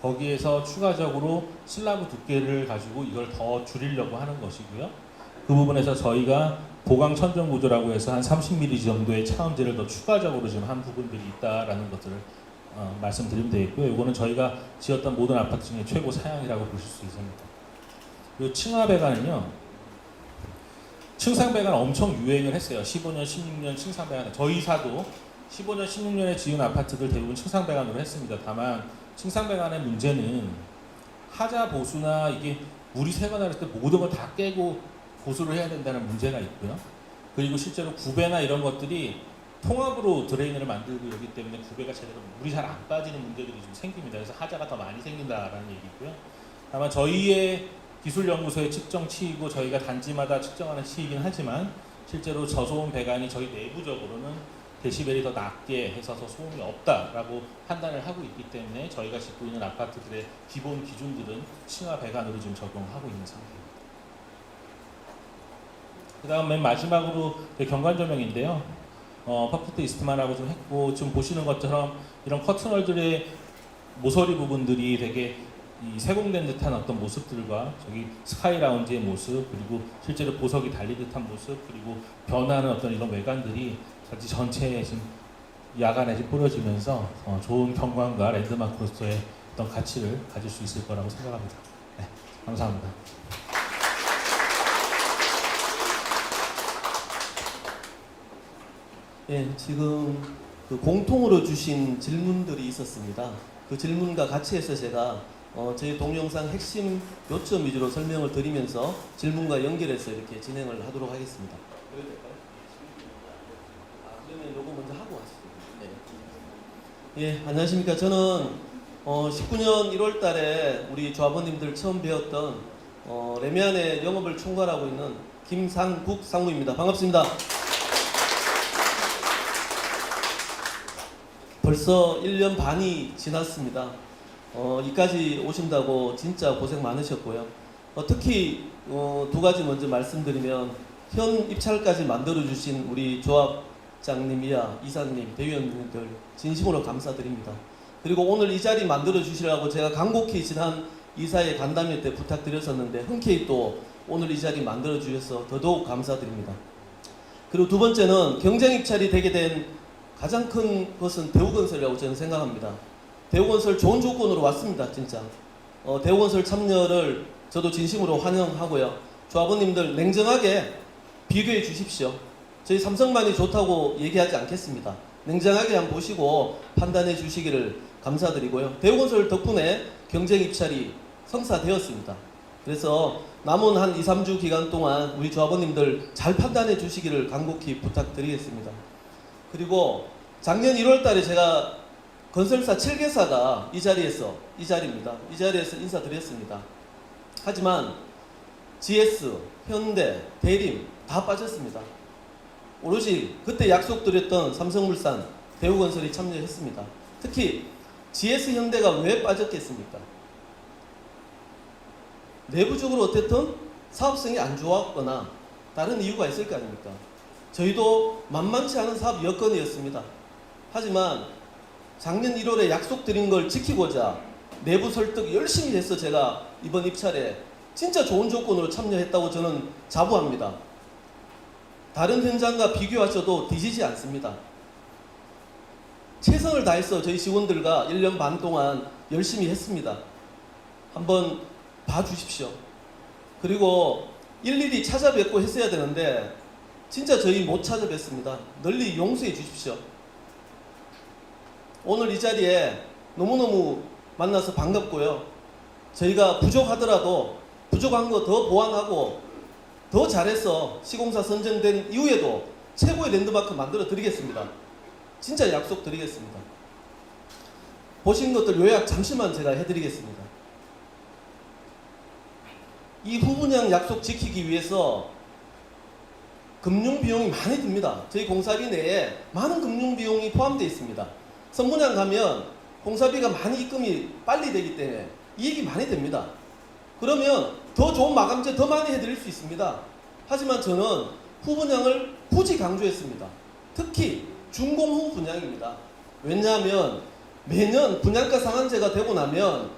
거기에서 추가적으로 슬라브 두께를 가지고 이걸 더 줄이려고 하는 것이고요. 그 부분에서 저희가 보강 천정 구조라고 해서 한 30mm 정도의 차음제를 더 추가적으로 지금 한 부분들이 있다라는 것들을 말씀드리면 되겠고요. 이거는 저희가 지었던 모든 아파트 중에 최고 사양이라고 보실 수 있습니다. 그리고 층하 배관은요. 층상 배관 엄청 유행을 했어요. 15년, 16년 층상 배관. 저희 사도 15년, 16년에 지은 아파트들 대부분 층상 배관으로 했습니다. 다만 층상 배관의 문제는 하자 보수나 이게 물이 새거나 그럴 때 모든 걸 다 깨고 보수를 해야 된다는 문제가 있고요. 그리고 실제로 구배나 이런 것들이 통합으로 드레인을 만들고 이러기 때문에 구배가 제대로 물이 잘 안 빠지는 문제들이 좀 생깁니다. 그래서 하자가 더 많이 생긴다라는 얘기고요. 다만 저희의 기술연구소의 측정 치이고 저희가 단지마다 측정하는 치이긴 하지만 실제로 저소음 배관이 저희 내부적으로는 데시벨이 더 낮게 해서 더 소음이 없다라고 판단을 하고 있기 때문에 저희가 짓고 있는 아파트들의 기본 기준들은 층하 배관으로 지금 적용하고 있는 상태입니다. 그 다음 맨 마지막으로 경관 조명인데요. 퍼펙트 이스트만하고 좀 했고 지금 보시는 것처럼 이런 커튼홀들의 모서리 부분들이 되게 이 세공된 듯한 어떤 모습들과 저기 스카이 라운지의 모습 그리고 실제로 보석이 달린 듯한 모습 그리고 변하는 어떤 이런 외관들이 전체에 지금 야간에 지금 뿌려지면서 좋은 경관과 랜드마크로서의 어떤 가치를 가질 수 있을 거라고 생각합니다. 네, 감사합니다. 예, 지금 그 공통으로 주신 질문들이 있었습니다. 그 질문과 같이 해서 제가 저희 동영상 핵심 요점 위주로 설명을 드리면서 질문과 연결해서 이렇게 진행을 하도록 하겠습니다. 그래도 될까요? 그러면 요거 먼저 하고 하시죠. 네. 예, 안녕하십니까. 저는 19년 1월 달에 우리 조합원님들 처음 배웠던 레미안의 영업을 총괄하고 있는 김상국 상무입니다. 반갑습니다. 벌써 1년 반이 지났습니다. 이까지 오신다고 진짜 고생 많으셨고요. 특히 두 가지 먼저 말씀드리면 현 입찰까지 만들어주신 우리 조합장님이야 이사님, 대위원님들 진심으로 감사드립니다. 그리고 오늘 이 자리 만들어주시라고 제가 간곡히 지난 이사회 간담회 때 부탁드렸었는데 흔쾌히 또 오늘 이 자리 만들어주셔서 더더욱 감사드립니다. 그리고 두 번째는 경쟁 입찰이 되게 된 가장 큰 것은 대우건설이라고 저는 생각합니다. 대우건설 좋은 조건으로 왔습니다. 진짜 대우건설 참여를 저도 진심으로 환영하고요. 조합원님들 냉정하게 비교해 주십시오. 저희 삼성만이 좋다고 얘기하지 않겠습니다. 냉정하게 한번 보시고 판단해 주시기를 감사드리고요. 대우건설 덕분에 경쟁 입찰이 성사되었습니다. 그래서 남은 한 2, 3주 기간 동안 우리 조합원님들 잘 판단해 주시기를 간곡히 부탁드리겠습니다. 그리고 작년 1월 달에 제가 건설사 7개사가 이 자리입니다. 이 자리에서 인사드렸습니다. 하지만 GS, 현대, 대림 다 빠졌습니다. 오로지 그때 약속드렸던 삼성물산, 대우건설이 참여했습니다. 특히 GS, 현대가 왜 빠졌겠습니까? 내부적으로 어쨌든 사업성이 안 좋았거나 다른 이유가 있을 거 아닙니까? 저희도 만만치 않은 사업 여건이었습니다. 하지만 작년 1월에 약속드린 걸 지키고자 내부 설득 열심히 해서 제가 이번 입찰에 진짜 좋은 조건으로 참여했다고 저는 자부합니다. 다른 현장과 비교하셔도 뒤지지 않습니다. 최선을 다해서 저희 직원들과 1년 반 동안 열심히 했습니다. 한번 봐주십시오. 그리고 일일이 찾아뵙고 했어야 되는데 진짜 저희 못 찾아뵙습니다. 널리 용서해 주십시오. 오늘 이 자리에 너무너무 만나서 반갑고요. 저희가 부족하더라도 부족한 거 더 보완하고 더 잘해서 시공사 선정된 이후에도 최고의 랜드마크 만들어 드리겠습니다. 진짜 약속 드리겠습니다. 보신 것들 요약 잠시만 제가 해드리겠습니다. 이 후분양 약속 지키기 위해서 금융 비용이 많이 듭니다. 저희 공사비 내에 많은 금융 비용이 포함되어 있습니다. 선분양 가면 공사비가 많이 입금이 빨리 되기 때문에 이익이 많이 됩니다. 그러면 더 좋은 마감재 더 많이 해드릴 수 있습니다. 하지만 저는 후분양을 굳이 강조했습니다. 특히 준공후 분양입니다. 왜냐하면 매년 분양가 상한제가 되고 나면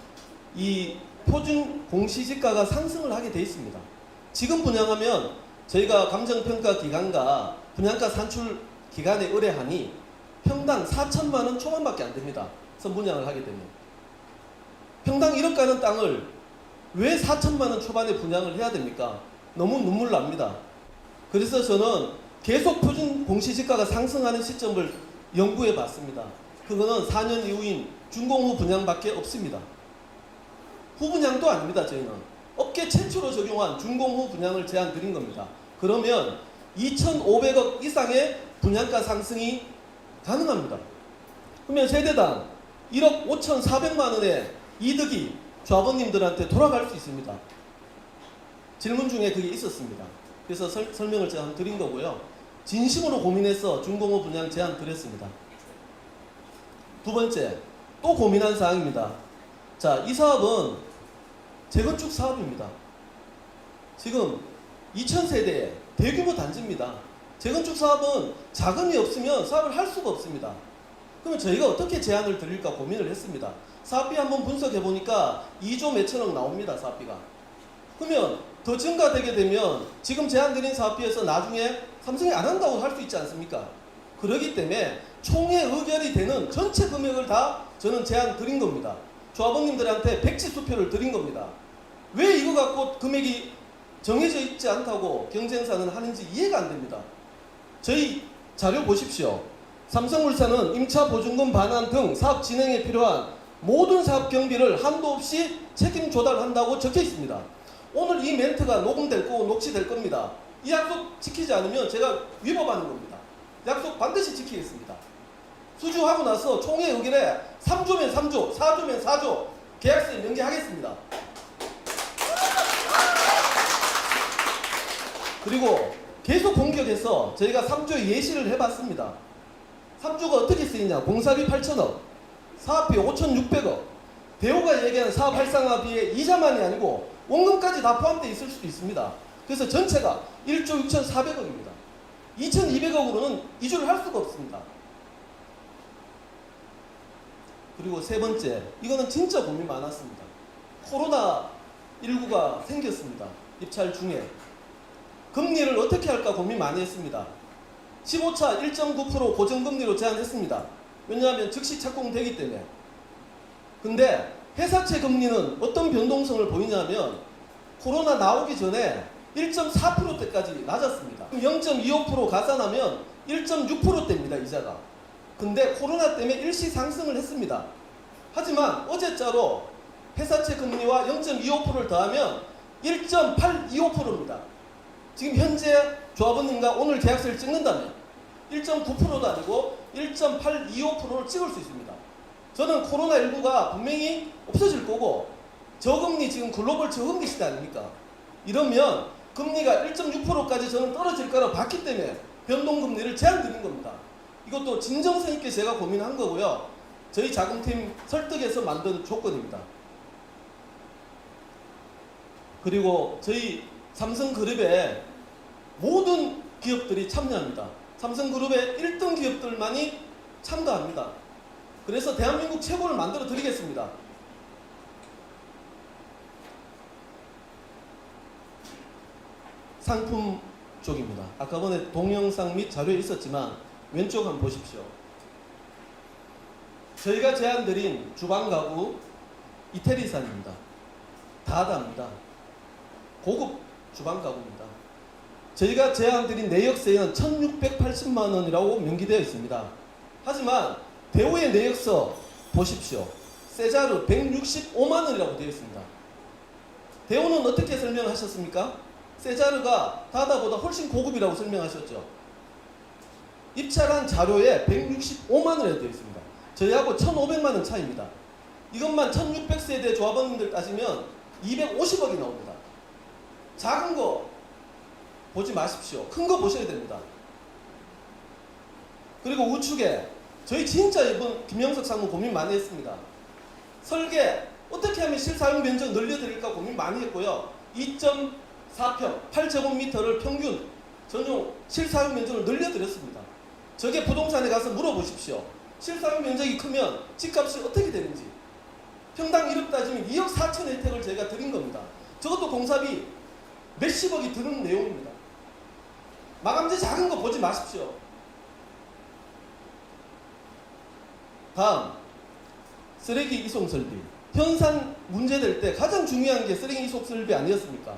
이 표준 공시지가가 상승을 하게 돼 있습니다. 지금 분양하면 저희가 감정평가 기간과 분양가 산출 기간에 의뢰하니 평당 4천만 원 초반밖에 안 됩니다. 선분양을 하게 되면. 평당 1억 가는 땅을 왜 4천만 원 초반에 분양을 해야 됩니까? 너무 눈물 납니다. 그래서 저는 계속 표준 공시지가가 상승하는 시점을 연구해 봤습니다. 그거는 4년 이후인 준공후 분양밖에 없습니다. 후분양도 아닙니다. 저희는 업계 최초로 적용한 준공후 분양을 제안 드린 겁니다. 그러면 2,500억 이상의 분양가 상승이 가능합니다. 그러면 세대당 1억 5,400만 원의 이득이 조합원님들한테 돌아갈 수 있습니다. 질문 중에 그게 있었습니다. 그래서 설명을 제가 한번 드린 거고요. 진심으로 고민해서 준공후 분양 제안 드렸습니다. 두 번째, 또 고민한 사항입니다. 자, 이 사업은 재건축 사업입니다. 지금 2,000세대의 대규모 단지입니다. 재건축 사업은 자금이 없으면 사업을 할 수가 없습니다. 그러면 저희가 어떻게 제안을 드릴까 고민을 했습니다. 사업비 한번 분석해 보니까 2조 몇천억 나옵니다. 사업비가. 그러면 더 증가되게 되면 지금 제안 드린 사업비에서 나중에 삼성이 안 한다고 할 수 있지 않습니까? 그렇기 때문에 총회 의결이 되는 전체 금액을 다 저는 제안 드린 겁니다. 조합원님들한테 백지수표를 드린 겁니다. 왜 이거 갖고 금액이 정해져 있지 않다고 경쟁사는 하는지 이해가 안 됩니다. 저희 자료 보십시오. 삼성물산은 임차 보증금 반환 등 사업 진행에 필요한 모든 사업 경비를 한도 없이 책임 조달한다고 적혀 있습니다. 오늘 이 멘트가 녹음될 거고 녹취될 겁니다. 이 약속 지키지 않으면 제가 위법하는 겁니다. 약속 반드시 지키겠습니다. 수주하고 나서 총회 의결에 3조면 3조, 4조면 4조 계약서에 명기하겠습니다. 그리고 계속 공격해서 저희가 3조의 예시를 해봤습니다. 3조가 어떻게 쓰이냐? 공사비 8천억, 사업비 5,600억, 대우가 얘기하는 사업 활성화비의 이자만이 아니고 원금까지 다 포함되어 있을 수도 있습니다. 그래서 전체가 1조 6,400억입니다. 2,200억으로는 이주를 할 수가 없습니다. 그리고 세 번째, 이거는 진짜 고민 많았습니다. 코로나19가 생겼습니다. 입찰 중에. 금리를 어떻게 할까 고민 많이 했습니다. 15차 1.9% 고정금리로 제한했습니다. 왜냐하면 즉시 착공되기 때문에. 근데 회사채 금리는 어떤 변동성을 보이냐면 코로나 나오기 전에 1.4%대까지 낮았습니다. 0.25% 가산하면 1.6%대입니다. 이자가. 근데 코로나 때문에 일시 상승을 했습니다. 하지만 어제자로 회사채 금리와 0.25%를 더하면 1.825%입니다. 지금 현재 조합원님과 오늘 계약서를 찍는다면 1.9%도 아니고 1.825%를 찍을 수 있습니다. 저는 코로나19가 분명히 없어질 거고 저금리 지금 글로벌 저금리 시대 아닙니까? 이러면 금리가 1.6%까지 저는 떨어질 거라고 봤기 때문에 변동금리를 제한 드린 겁니다. 이것도 진정성 있게 제가 고민한 거고요. 저희 자금팀 설득해서 만든 조건입니다. 그리고 저희 삼성그룹의 모든 기업들이 참여합니다. 삼성그룹의 1등 기업들만이 참가합니다. 그래서 대한민국 최고를 만들어 드리겠습니다. 상품 쪽입니다. 아까 전에 동영상 및 자료에 있었지만 왼쪽 한번 보십시오. 저희가 제안드린 주방 가구 이태리산입니다. 다다입니다. 고급 주방 가구입니다. 저희가 제안드린 내역서에는 1,680만 원이라고 명기되어 있습니다. 하지만 대우의 내역서 보십시오. 세자르 165만 원이라고 되어 있습니다. 대우는 어떻게 설명하셨습니까? 세자르가 다다보다 훨씬 고급이라고 설명하셨죠. 입찰한 자료에 165만 원에 되어 있습니다. 저희하고 1,500만 원 차이입니다. 이것만 1,600세대 조합원님들 따지면 250억이 나옵니다. 작은 거 보지 마십시오. 큰 거 보셔야 됩니다. 그리고 우측에 저희 진짜 이번 김영석 상무 고민 많이 했습니다. 설계 어떻게 하면 실사용 면적 늘려드릴까 고민 많이 했고요. 2.4평 8제곱미터를 평균 전용 실사용 면적을 늘려드렸습니다. 저게 부동산에 가서 물어보십시오. 실사용 면적이 크면 집값이 어떻게 되는지. 평당 1억 따지면 2억 4천 혜택을 저희가 드린 겁니다. 저것도 공사비 몇십억이 드는 내용입니다. 마감재 작은 거 보지 마십시오. 다음, 쓰레기 이송 설비. 현산 문제될 때 가장 중요한 게 쓰레기 이송 설비 아니었습니까?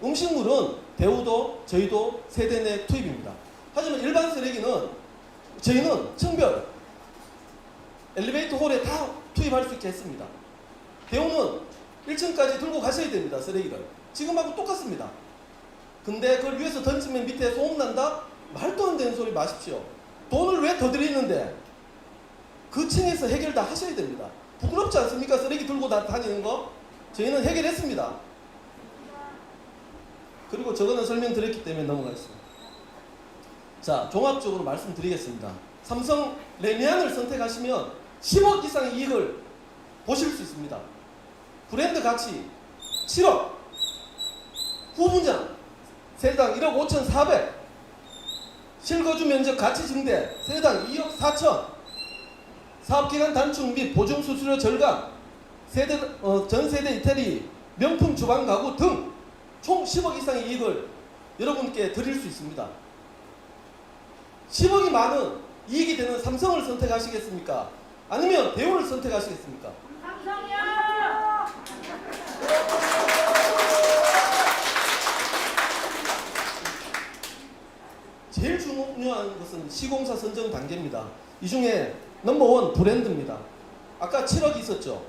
음식물은 대우도 저희도 세대 내 투입입니다. 하지만 일반 쓰레기는 저희는 층별, 엘리베이터 홀에 다 투입할 수 있게 했습니다. 대우는 1층까지 들고 가셔야 됩니다. 쓰레기를. 지금하고 똑같습니다. 근데 그걸 위에서 던지면 밑에 소음난다? 말도 안 되는 소리 마십시오. 돈을 왜 더 드리는데 그 층에서 해결 다 하셔야 됩니다. 부끄럽지 않습니까? 쓰레기 들고 다니는 거? 저희는 해결했습니다. 그리고 저거는 설명드렸기 때문에 넘어가겠습니다. 자, 종합적으로 말씀드리겠습니다. 삼성 레미안을 선택하시면 10억 이상의 이익을 보실 수 있습니다. 브랜드 가치 7억, 후분양 세당 1억 5,400, 실거주 면적 가치 증대 세당 2억 4천, 사업기간 단축 및 보증 수수료 절감, 전세대 이태리, 명품 주방 가구 등 총 10억 이상의 이익을 여러분께 드릴 수 있습니다. 10억이 많은 이익이 되는 삼성을 선택하시겠습니까? 아니면 대우를 선택하시겠습니까? 삼성이요! 제일 중요한 것은 시공사 선정 단계입니다. 이 중에 넘버원 브랜드입니다. 아까 7억 있었죠.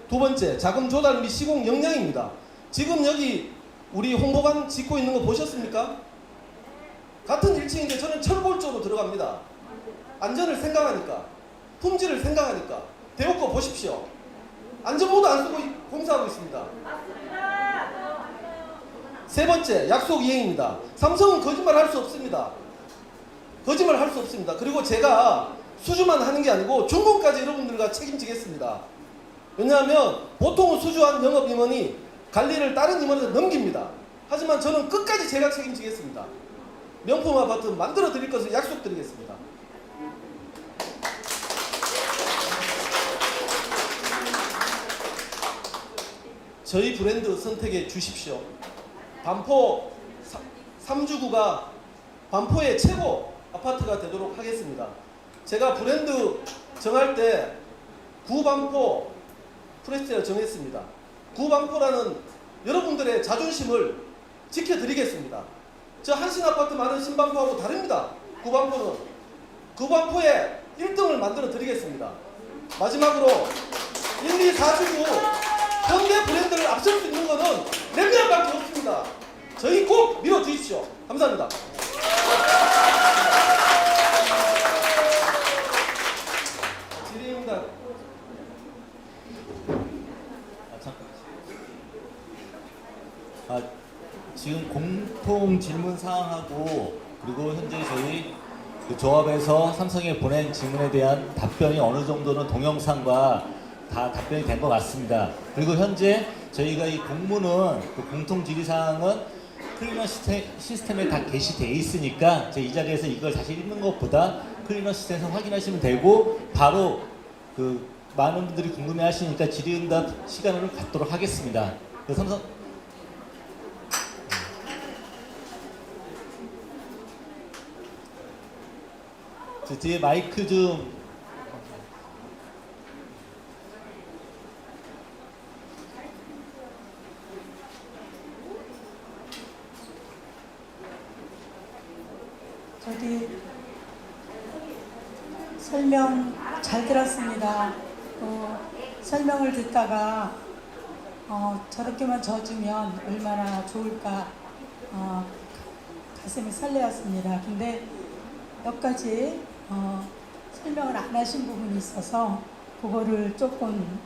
두 번째, 자금 조달 및 시공 역량입니다. 지금 여기 우리 홍보관 짓고 있는 거 보셨습니까? 같은 1층인데 저는 철골조로 들어갑니다. 안전을 생각하니까, 품질을 생각하니까. 대우 거 보십시오. 안전모드 안 쓰고 공사하고 있습니다. 세 번째, 약속 이행입니다. 삼성은 거짓말 할 수 없습니다. 거짓말 할 수 없습니다. 그리고 제가 수주만 하는 게 아니고 준공까지 여러분들과 책임지겠습니다. 왜냐하면 보통은 수주한 영업임원이 관리를 다른 임원한테 넘깁니다. 하지만 저는 끝까지 제가 책임지겠습니다. 명품 아파트 만들어 드릴 것을 약속드리겠습니다. 저희 브랜드 선택해 주십시오. 반포 3주구가 반포의 최고 아파트가 되도록 하겠습니다. 제가 브랜드 정할 때 구반포 프레스티를 정했습니다. 구반포라는 여러분들의 자존심을 지켜드리겠습니다. 저 한신아파트 많은 신반포하고 다릅니다. 구반포는 구반포에 1등을 만들어 드리겠습니다. 마지막으로 1, 2, 4주구 현대 브랜드를 앞설 수 있는 것은 레미안밖에 없습니다. 저희 꼭 밀어주십시오. 감사합니다. 질의응답. 지금 공통 질문 사항하고 그리고 현재 저희 그 조합에서 삼성에 보낸 질문에 대한 답변이 어느 정도는 동영상과 다 답변이 된 것 같습니다. 그리고 현재 저희가 이 공문은 그 공통 질의 사항은 클리너 시스템에 다 게시되어 있으니까 이 자리에서 이걸 다시 읽는 것보다 클리너 시스템에서 확인하시면 되고 바로 그 많은 분들이 궁금해하시니까 질의응답 시간을 갖도록 하겠습니다. 그 삼성 뒤에 마이크 좀 저기 설명 잘 들었습니다. 설명을 듣다가 저렇게만 져주면 얼마나 좋을까 가슴이 설레었습니다. 근데 몇 가지 설명을 안 하신 부분이 있어서 그거를 조금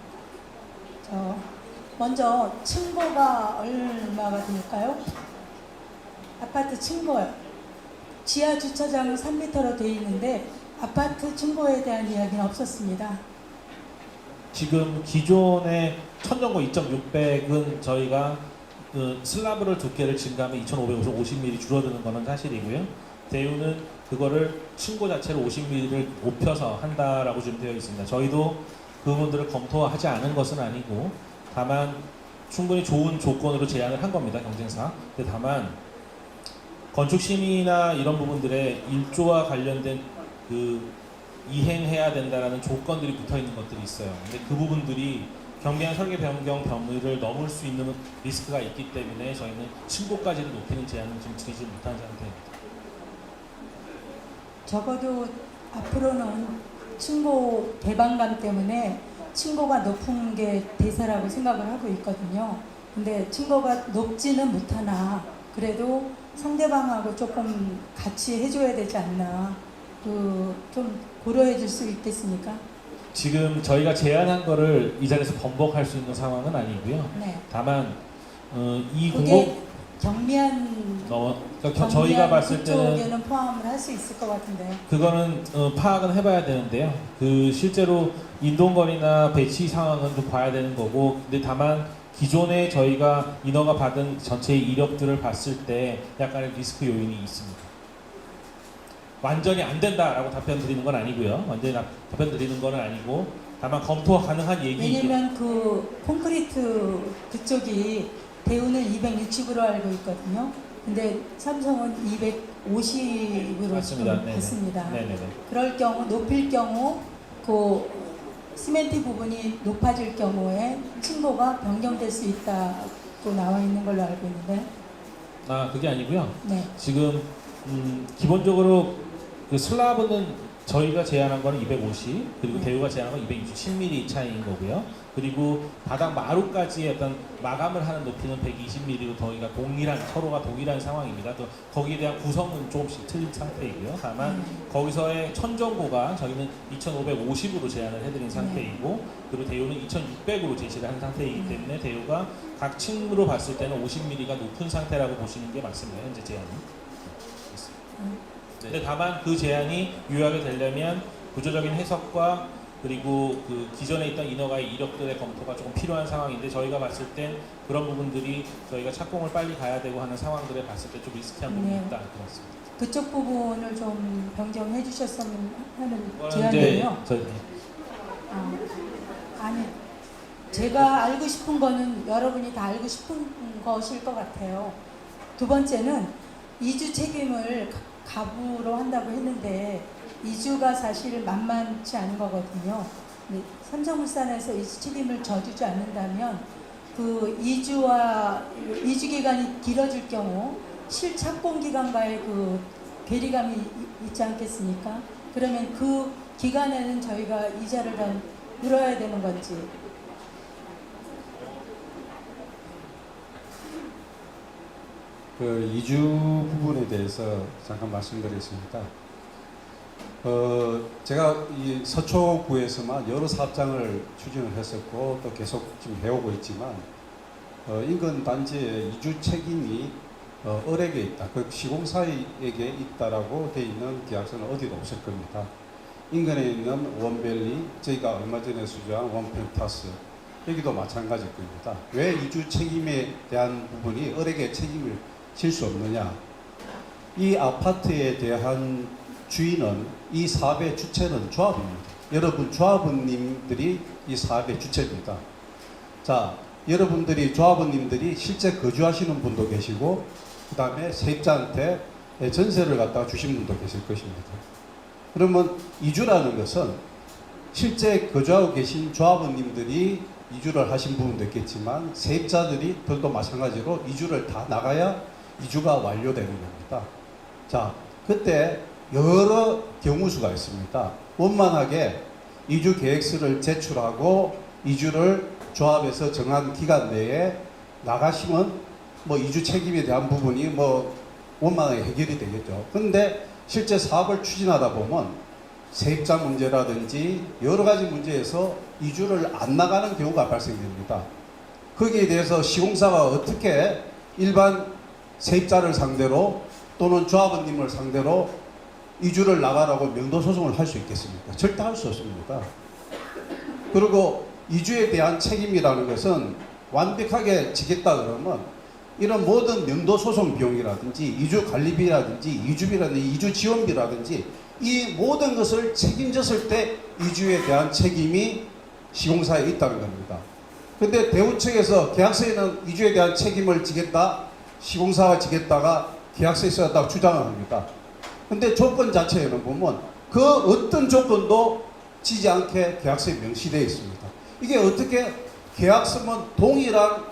먼저 층고가 얼마가 될까요? 아파트 층고요. 지하 주차장은 3m로 되어 있는데 아파트 층고에 대한 이야기는 없었습니다. 지금 기존의 천정고 2.600은 저희가 그 슬라브를 두께를 증가하면 2,550mm 줄어드는 것은 사실이고요. 대우는 그거를 층고 자체를 50mm를 높여서 한다라고 좀 되어 있습니다. 저희도 그 부분들을 검토하지 않은 것은 아니고 다만 충분히 좋은 조건으로 제안을 한 겁니다. 경쟁사. 근데 다만 건축 심의나 이런 부분들에 일조와 관련된 그 이행해야 된다라는 조건들이 붙어 있는 것들이 있어요. 근데 그 부분들이 경비한 설계 변경 범위를 넘을 수 있는 리스크가 있기 때문에 저희는 층고까지를 높이는 제안을 지금 드리지 못한 상태입니다. 적어도 앞으로는 층고 개방감 때문에 층고가 높은 게 대세라고 생각을 하고 있거든요. 근데 층고가 높지는 못하나 그래도 상대방하고 조금 같이 해줘야 되지 않나. 좀 고려해 줄 수 있겠습니까? 지금 저희가 제안한 거를 이 자리에서 번복할 수 있는 상황은 아니고요. 네. 다만 이 그게 공공 그러니까 저희가 봤을 때는 그쪽에는 포함을 할 수 있을 것 같은데. 그거는 파악은 해봐야 되는데요. 그 실제로 인동거리나 배치 상황은 좀 봐야 되는 거고, 근데 다만 기존에 저희가 인허가 받은 전체의 이력들을 봤을 때 약간의 리스크 요인이 있습니다. 완전히 안 된다라고 답변 드리는 건 아니고요. 완전히 답변 드리는 건 아니고 다만 검토 가능한 얘기. 왜냐면 그 콘크리트 그쪽이 대우는 260으로 알고 있거든요. 근데 삼성은 250으로 맞습니다. 했습니다. 네네네. 그럴 경우 높일 경우 그 시멘트 부분이 높아질 경우에 층고가 변경될 수 있다고 나와 있는 걸로 알고 있는데. 그게 아니고요. 네. 지금 기본적으로 그 슬라브는 저희가 제안한 거는 250, 그리고 대우가 제안한 건 260, 10mm 차이인 거고요. 그리고 바닥 마루까지의 어떤 마감을 하는 높이는 120mm로 저희가 서로가 동일한 상황입니다. 또 거기에 대한 구성은 조금씩 틀린 상태이고요. 다만 거기서의 천정고가 저희는 2,550으로 제안을 해드린 상태이고, 그리고 대우는 2,600으로 제시를 한 상태이기 때문에 대우가 각 층으로 봤을 때는 50mm가 높은 상태라고 보시는 게 맞습니다. 현재 제안은. 근데 다만 그 제안이 유효하게 되려면 구조적인 해석과 그리고 그 기존에 있던 인허가의 이력들의 검토가 조금 필요한 상황인데, 저희가 봤을 땐 그런 부분들이 저희가 착공을 빨리 가야 되고 하는 상황들에 봤을 때 좀 리스키한 부분이 있다 그렇습니다. 그쪽 부분을 좀 변경해 주셨으면 하는 이제 제안이에요. 아니, 제가 알고 싶은 거는 여러분이 다 알고 싶은 것일 것 같아요. 두 번째는 이주 책임을 가부로 한다고 했는데 이주가 사실 만만치 않은 거거든요. 삼성물산에서 이주 책임을 져주지 않는다면 그 이주 기간이 길어질 경우 실착공 기간과의 그 괴리감이 있지 않겠습니까? 그러면 그 기간에는 저희가 이자를 더 물어야 되는 건지. 그 이주 부분에 대해서 잠깐 말씀드리겠습니다. 제가 이 서초구에서만 여러 사업장을 추진을 했었고 또 계속 지금 해오고 있지만 인근 단지의 이주 책임이 을에게 있다, 그 시공사에게 있다라고 돼 있는 계약서는 어디도 없을 겁니다. 인근에 있는 원밸리, 저희가 얼마 전에 수주한 원펜타스, 여기도 마찬가지일 겁니다. 왜 이주 책임에 대한 부분이 을에게 책임을 질 수 없느냐? 이 아파트에 대한 주인은, 이 사업의 주체는 조합입니다. 여러분 조합원님들이 이 사업의 주체입니다. 자, 여러분들이 조합원님들이 실제 거주하시는 분도 계시고 그 다음에 세입자한테 전세를 갖다가 주신 분도 계실 것입니다. 그러면 이주라는 것은 실제 거주하고 계신 조합원님들이 이주를 하신 부분도 있겠지만 세입자들도 마찬가지로 이주를 다 나가야 이주가 완료되는 겁니다. 자, 그때 여러 경우수가 있습니다. 원만하게 이주 계획서를 제출하고 이주를 조합에서 정한 기간 내에 나가시면 뭐 이주 책임에 대한 부분이 뭐 원만하게 해결이 되겠죠. 그런데 실제 사업을 추진하다 보면 세입자 문제라든지 여러 가지 문제에서 이주를 안 나가는 경우가 발생됩니다. 거기에 대해서 시공사가 어떻게 일반 세입자를 상대로 또는 조합원님을 상대로 이주를 나가라고 명도소송을 할 수 있겠습니까? 절대 할 수 없습니다. 그리고 이주에 대한 책임이라는 것은 완벽하게 지겠다 그러면 이런 모든 명도소송 비용이라든지 이주 관리비라든지 이주비라든지 이주 지원비라든지 이 모든 것을 책임졌을 때 이주에 대한 책임이 시공사에 있다는 겁니다. 근데 대우 측에서 계약서에는 이주에 대한 책임을 지겠다, 시공사가 지겠다가 계약서에 써있다고 주장을 합니다. 근데 조건 자체에는 보면 그 어떤 조건도 지지 않게 계약서에 명시되어 있습니다. 이게 어떻게 계약서면 동일한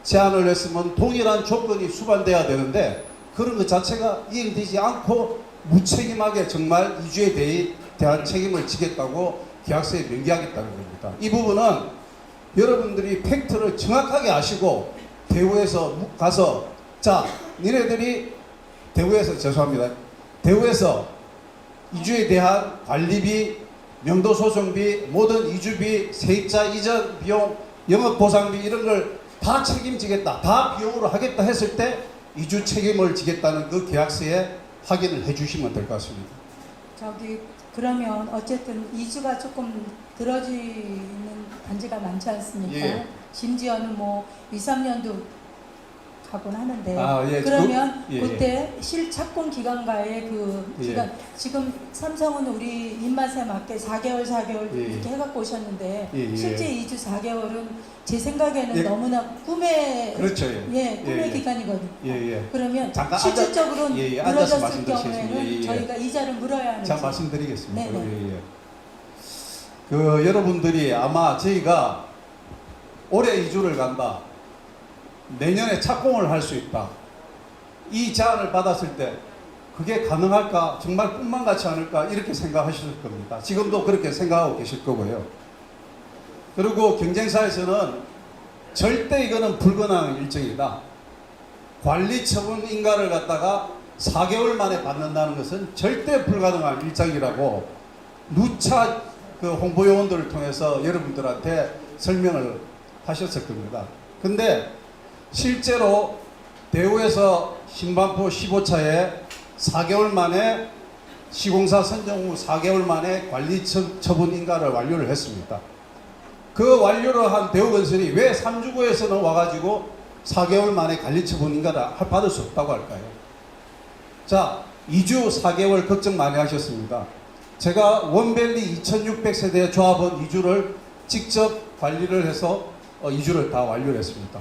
제안을 했으면 동일한 조건이 수반돼야 되는데 그런 것 자체가 이행되지 않고 무책임하게 정말 이주에 대한 책임을 지겠다고 계약서에 명기하겠다는 겁니다. 이 부분은 여러분들이 팩트를 정확하게 아시고 대우에서 가서 자 니네들이 대우에서 죄송합니다. 대우에서 이주에 대한 관리비, 명도소송비, 모든 이주비, 세입자 이전 비용, 영업보상비 이런 걸 다 책임지겠다, 다 비용으로 하겠다 했을 때 이주 책임을 지겠다는 그 계약서에 확인을 해주시면 될 것 같습니다. 그러면 어쨌든 이주가 조금 늘어지는 단지가 많지 않습니까? 예. 심지어는 뭐 2, 3년도 가곤 하는데 예. 그러면 예. 그때 실착공 기간과의 그 예. 기간 지금 삼성은 우리 입맛에 맞게 4개월 예. 이렇게 해갖고 오셨는데 예. 실제 2주 4개월은 제 생각에는 예. 너무나 꿈의 그렇죠. 꿈의 기간이거든요. 예. 그러면 잠깐 실질적으로 앉아서 늘어졌을 말씀드리겠습니다. 경우에는 저희가 이자를 물어야 하는 자 말씀드리겠습니다. 네네. 그 여러분들이 아마 저희가 올해 이주를 간다, 내년에 착공을 할 수 있다, 이 제안을 받았을 때 그게 가능할까, 정말 꿈만 같지 않을까 이렇게 생각하실 겁니다. 지금도 그렇게 생각하고 계실 거고요. 그리고 경쟁사에서는 절대 이거는 불가능한 일정이다, 관리 처분 인가를 갖다가 4개월 만에 받는다는 것은 절대 불가능한 일정이라고 누차 그 홍보 요원들을 통해서 여러분들한테 설명을 하셨을 겁니다. 근데 실제로 대우에서 신반포 15차에 4개월 만에 시공사 선정 후 4개월 만에 관리 처분 인가를 완료를 했습니다. 그 완료를 한 대우건설이 왜 3주구에서는 와가지고 4개월 만에 관리 처분 인가를 받을 수 없다고 할까요? 자, 2주 4개월 걱정 많이 하셨습니다. 제가 원밸리 2600세대 조합원 이주를 직접 관리를 해서 이주를 다 완료를 했습니다.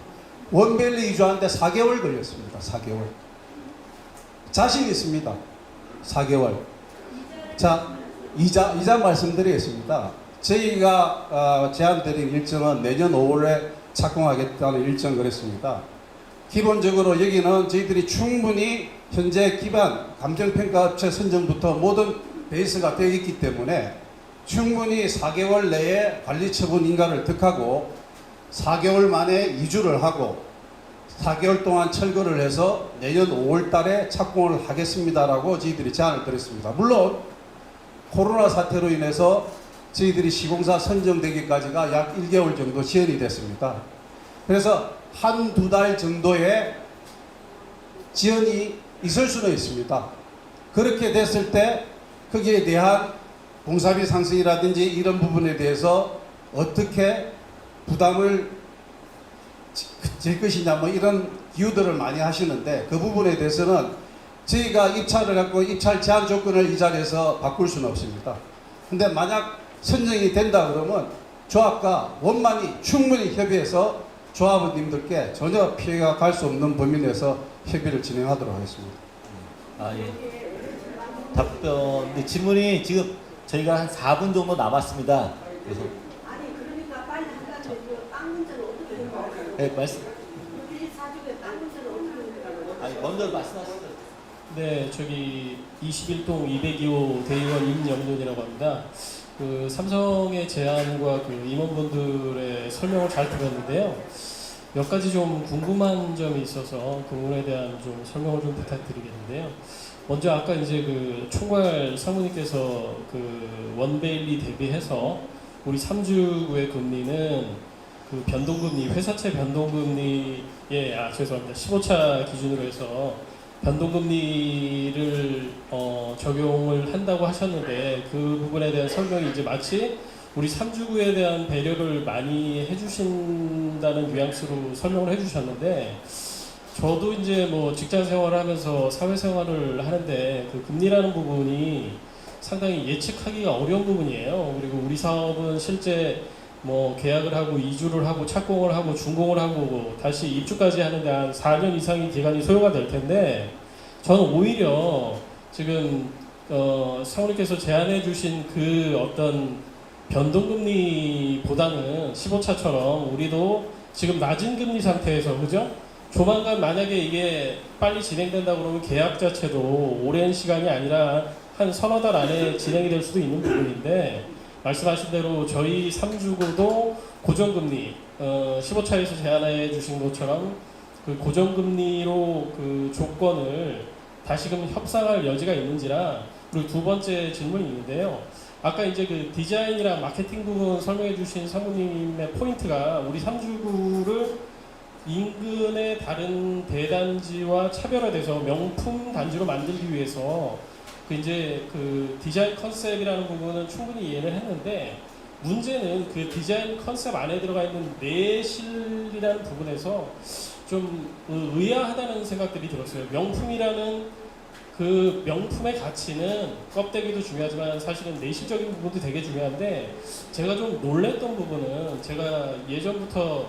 원밸리 이주하는데 4개월 걸렸습니다. 4개월. 자신 있습니다. 4개월. 자, 이자 말씀드리겠습니다. 저희가 제안드린 일정은 내년 5월에 착공하겠다는 일정 그랬습니다. 기본적으로 여기는 저희들이 충분히 현재 기반 감정평가업체 선정부터 모든 베이스가 되어 있기 때문에 충분히 4개월 내에 관리처분 인가를 득하고 4개월 만에 이주를 하고 4개월 동안 철거를 해서 내년 5월 달에 착공을 하겠습니다라고 저희들이 제안을 드렸습니다. 물론 코로나 사태로 인해서 저희들이 시공사 선정되기까지가 약 1개월 정도 지연이 됐습니다. 그래서 한두 달 정도의 지연이 있을 수는 있습니다. 그렇게 됐을 때 거기에 대한 공사비 상승이라든지 이런 부분에 대해서 어떻게 부담을 질 것이냐 뭐 이런 기우들을 많이 하시는데 그 부분에 대해서는 저희가 입찰을 갖고 입찰 제한 조건을 이 자리에서 바꿀 수는 없습니다. 근데 만약 선정이 된다 그러면 조합과 원만히 충분히 협의해서 조합원님들께 전혀 피해가 갈 수 없는 범위 내에서 협의를 진행하도록 하겠습니다. 답변, 질문이 지금 저희가 한 4분 정도 남았습니다. 그래서 아니 그러니까 빨리 하려면 땅 문제를 어떻게 해요? 네, 말씀. 우리 사주에 땅 문제를 어떻게 해요? 먼저 말씀하시죠. 네, 저기 21동 202호 대의원 임영돈이라고 합니다. 그 삼성의 제안과 그 임원분들의 설명을 잘 들었는데요. 몇 가지 좀 궁금한 점이 있어서 그 부분에 대한 좀 설명을 좀 부탁드리겠는데요. 먼저 아까 이제 그 총괄 사무님께서 그 원베일리 대비해서 우리 3주의 금리는 그 변동금리, 회사채 변동금리에, 죄송합니다. 15차 기준으로 해서 변동금리를 적용을 한다고 하셨는데 그 부분에 대한 설명이 이제 마치 우리 3주구에 대한 배려를 많이 해주신다는 뉘앙스로 설명을 해주셨는데 저도 이제 뭐 직장 생활을 하면서 사회생활을 하는데 그 금리라는 부분이 상당히 예측하기가 어려운 부분이에요. 그리고 우리 사업은 실제 뭐 계약을 하고 이주를 하고 착공을 하고 준공을 하고 다시 입주까지 하는데 한 4년 이상의 기간이 소요가 될 텐데 저는 오히려 지금 사모님께서 제안해 주신 그 어떤 변동금리보다는 15차처럼 우리도 지금 낮은 금리 상태에서 그죠? 조만간 만약에 이게 빨리 진행된다고 그러면 계약 자체도 오랜 시간이 아니라 한 서너 달 안에 진행이 될 수도 있는 부분인데 말씀하신 대로 저희 3주구도 고정금리 15차에서 제안해 주신 것처럼 그 고정금리로 그 조건을 다시금 협상할 여지가 있는지라 그리고 두 번째 질문이 있는데요. 아까 이제 그 디자인이랑 마케팅 부분 설명해 주신 사모님의 포인트가 우리 3주구를 인근의 다른 대단지와 차별화돼서 명품 단지로 만들기 위해서 그 이제 그 디자인 컨셉이라는 부분은 충분히 이해를 했는데 문제는 그 디자인 컨셉 안에 들어가 있는 내실이라는 부분에서 좀 의아하다는 생각들이 들었어요. 명품이라는 그 명품의 가치는 껍데기도 중요하지만 사실은 내실적인 부분도 되게 중요한데 제가 좀 놀랬던 부분은 제가 예전부터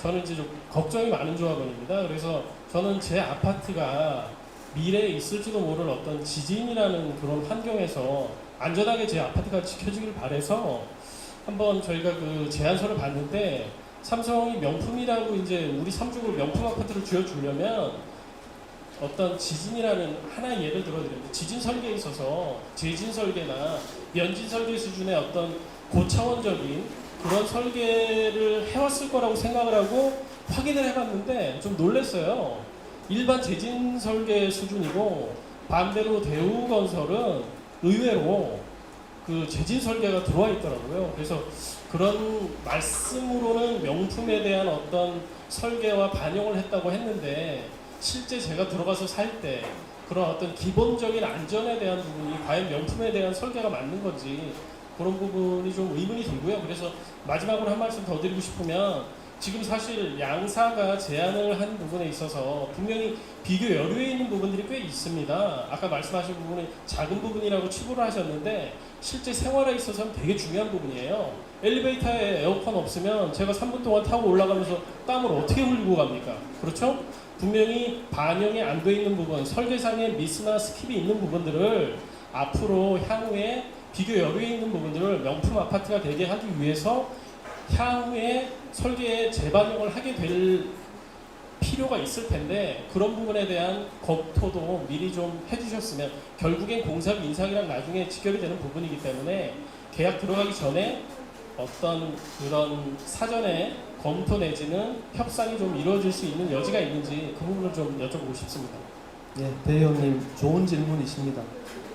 저는 이제 좀 걱정이 많은 조합원입니다. 그래서 저는 제 아파트가 미래에 있을지도 모를 어떤 지진이라는 그런 환경에서 안전하게 제 아파트가 지켜지길 바래서 한번 저희가 그 제안서를 봤는데 삼성이 명품이라고 이제 우리 3주구 명품 아파트를 쥐어주려면 어떤 지진이라는 하나의 예를 들어드립니다. 지진 설계에 있어서 재진 설계나 연진 설계 수준의 어떤 고차원적인 그런 설계를 해왔을 거라고 생각을 하고 확인을 해봤는데 좀 놀랐어요. 일반 재진 설계 수준이고 반대로 대우건설은 의외로 그 재진 설계가 들어와 있더라고요. 그래서 그런 말씀으로는 명품에 대한 어떤 설계와 반영을 했다고 했는데 실제 제가 들어가서 살 때 그런 어떤 기본적인 안전에 대한 부분이 과연 명품에 대한 설계가 맞는 건지 그런 부분이 좀 의문이 들고요. 그래서 마지막으로 한 말씀 더 드리고 싶으면 지금 사실 양사가 제안을 한 부분에 있어서 분명히 비교 여류에 있는 부분들이 꽤 있습니다. 아까 말씀하신 부분이 작은 부분이라고 치부를 하셨는데 실제 생활에 있어서는 되게 중요한 부분이에요. 엘리베이터에 에어컨 없으면 제가 3분 동안 타고 올라가면서 땀을 어떻게 흘리고 갑니까? 그렇죠? 분명히 반영이 안 돼 있는 부분, 설계상의 미스나 스킵이 있는 부분들을 앞으로 향후에 비교 여류에 있는 부분들을 명품 아파트가 되게 하기 위해서 향후에 설계에 재반영을 하게 될 필요가 있을 텐데 그런 부분에 대한 검토도 미리 좀 해주셨으면 결국엔 공사비 인상이랑 나중에 직결이 되는 부분이기 때문에 계약 들어가기 전에 어떤 그런 사전에 검토 내지는 협상이 좀 이루어질 수 있는 여지가 있는지 그 부분을 좀 여쭤보고 싶습니다. 네, 대의원님 좋은 질문이십니다.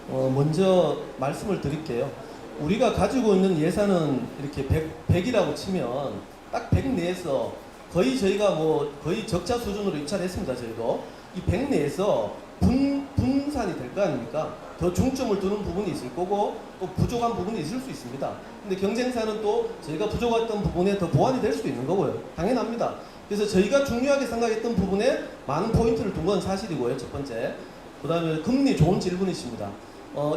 먼저 말씀을 드릴게요. 우리가 가지고 있는 예산은 이렇게 100이라고 치면 딱 100 내에서 거의 저희가 뭐 거의 적자 수준으로 입찰했습니다. 저희도 이 100 내에서 분산이 될 거 아닙니까? 더 중점을 두는 부분이 있을 거고 또 부족한 부분이 있을 수 있습니다. 근데 경쟁사는 또 저희가 부족했던 부분에 더 보완이 될 수도 있는 거고요. 당연합니다. 그래서 저희가 중요하게 생각했던 부분에 많은 포인트를 둔 건 사실이고요. 첫 번째. 그 다음에 금리 좋은 질문이십니다.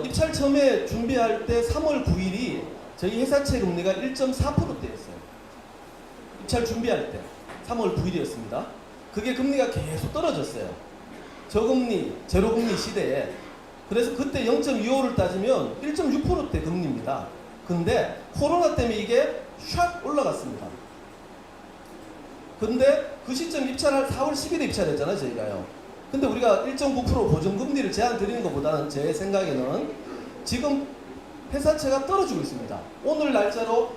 입찰 처음에 준비할 때 3월 9일이 저희 회사채 금리가 1.4%대였어요. 입찰 준비할 때 3월 9일이었습니다. 그게 금리가 계속 떨어졌어요. 저금리, 제로금리 시대에. 그래서 그때 0.25를 따지면 1.6%대 금리입니다. 근데 코로나 때문에 이게 샥 올라갔습니다. 근데 그 시점 입찰할 4월 10일에 입찰했잖아요, 저희가요. 근데 우리가 1.9% 보증금리를 제한 드리는 것보다는 제 생각에는 지금 회사채가 떨어지고 있습니다. 오늘 날짜로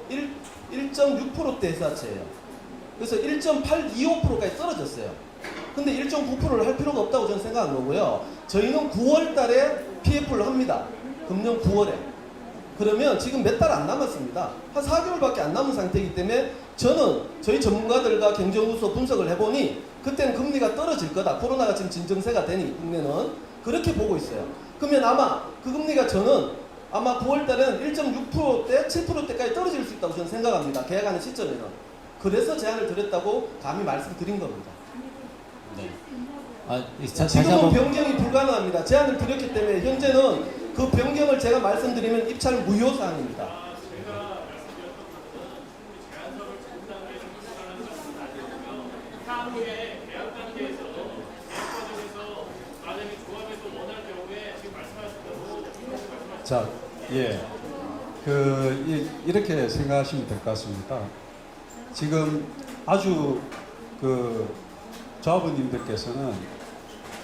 1.6%대 회사채예요. 그래서 1.825%까지 떨어졌어요. 근데 1.9%를 할 필요가 없다고 저는 생각한 거고요. 저희는 9월 달에 PF를 합니다. 금년 9월에. 그러면 지금 몇 달 안 남았습니다. 한 4개월밖에 안 남은 상태이기 때문에 저는 저희 전문가들과 경제연구소 분석을 해보니 그때는 금리가 떨어질 거다. 코로나가 지금 진정세가 되니 국내는 그렇게 보고 있어요. 그러면 아마 그 금리가 저는 아마 9월 달에는 1.6%대, 7%대까지 떨어질 수 있다고 저는 생각합니다. 계약하는 시점에는. 그래서 제안을 드렸다고 감히 말씀드린 겁니다. 네. 다시 지금은 한번 변경이 불가능합니다. 제안을 드렸기 때문에 현재는 그 변경을 제가 말씀드리면 입찰 무효 사항입니다. 자, 예. 이렇게 생각하시면 될 것 같습니다. 지금 아주 조합원님들께서는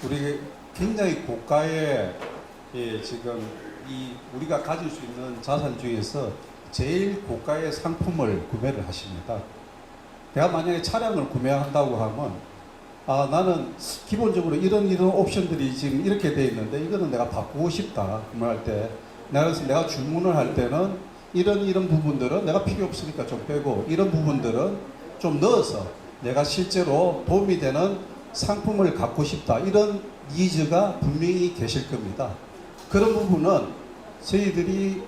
우리 굉장히 고가의 지금 우리가 가질 수 있는 자산 중에서 제일 고가의 상품을 구매를 하십니다. 내가 만약에 차량을 구매한다고 하면 나는 기본적으로 이런 옵션들이 지금 이렇게 돼 있는데 이거는 내가 바꾸고 싶다 할 때 그래서 내가 주문을 할 때는 이런 부분들은 내가 필요 없으니까 좀 빼고 이런 부분들은 좀 넣어서 내가 실제로 도움이 되는 상품을 갖고 싶다 이런 니즈가 분명히 계실 겁니다. 그런 부분은 저희들이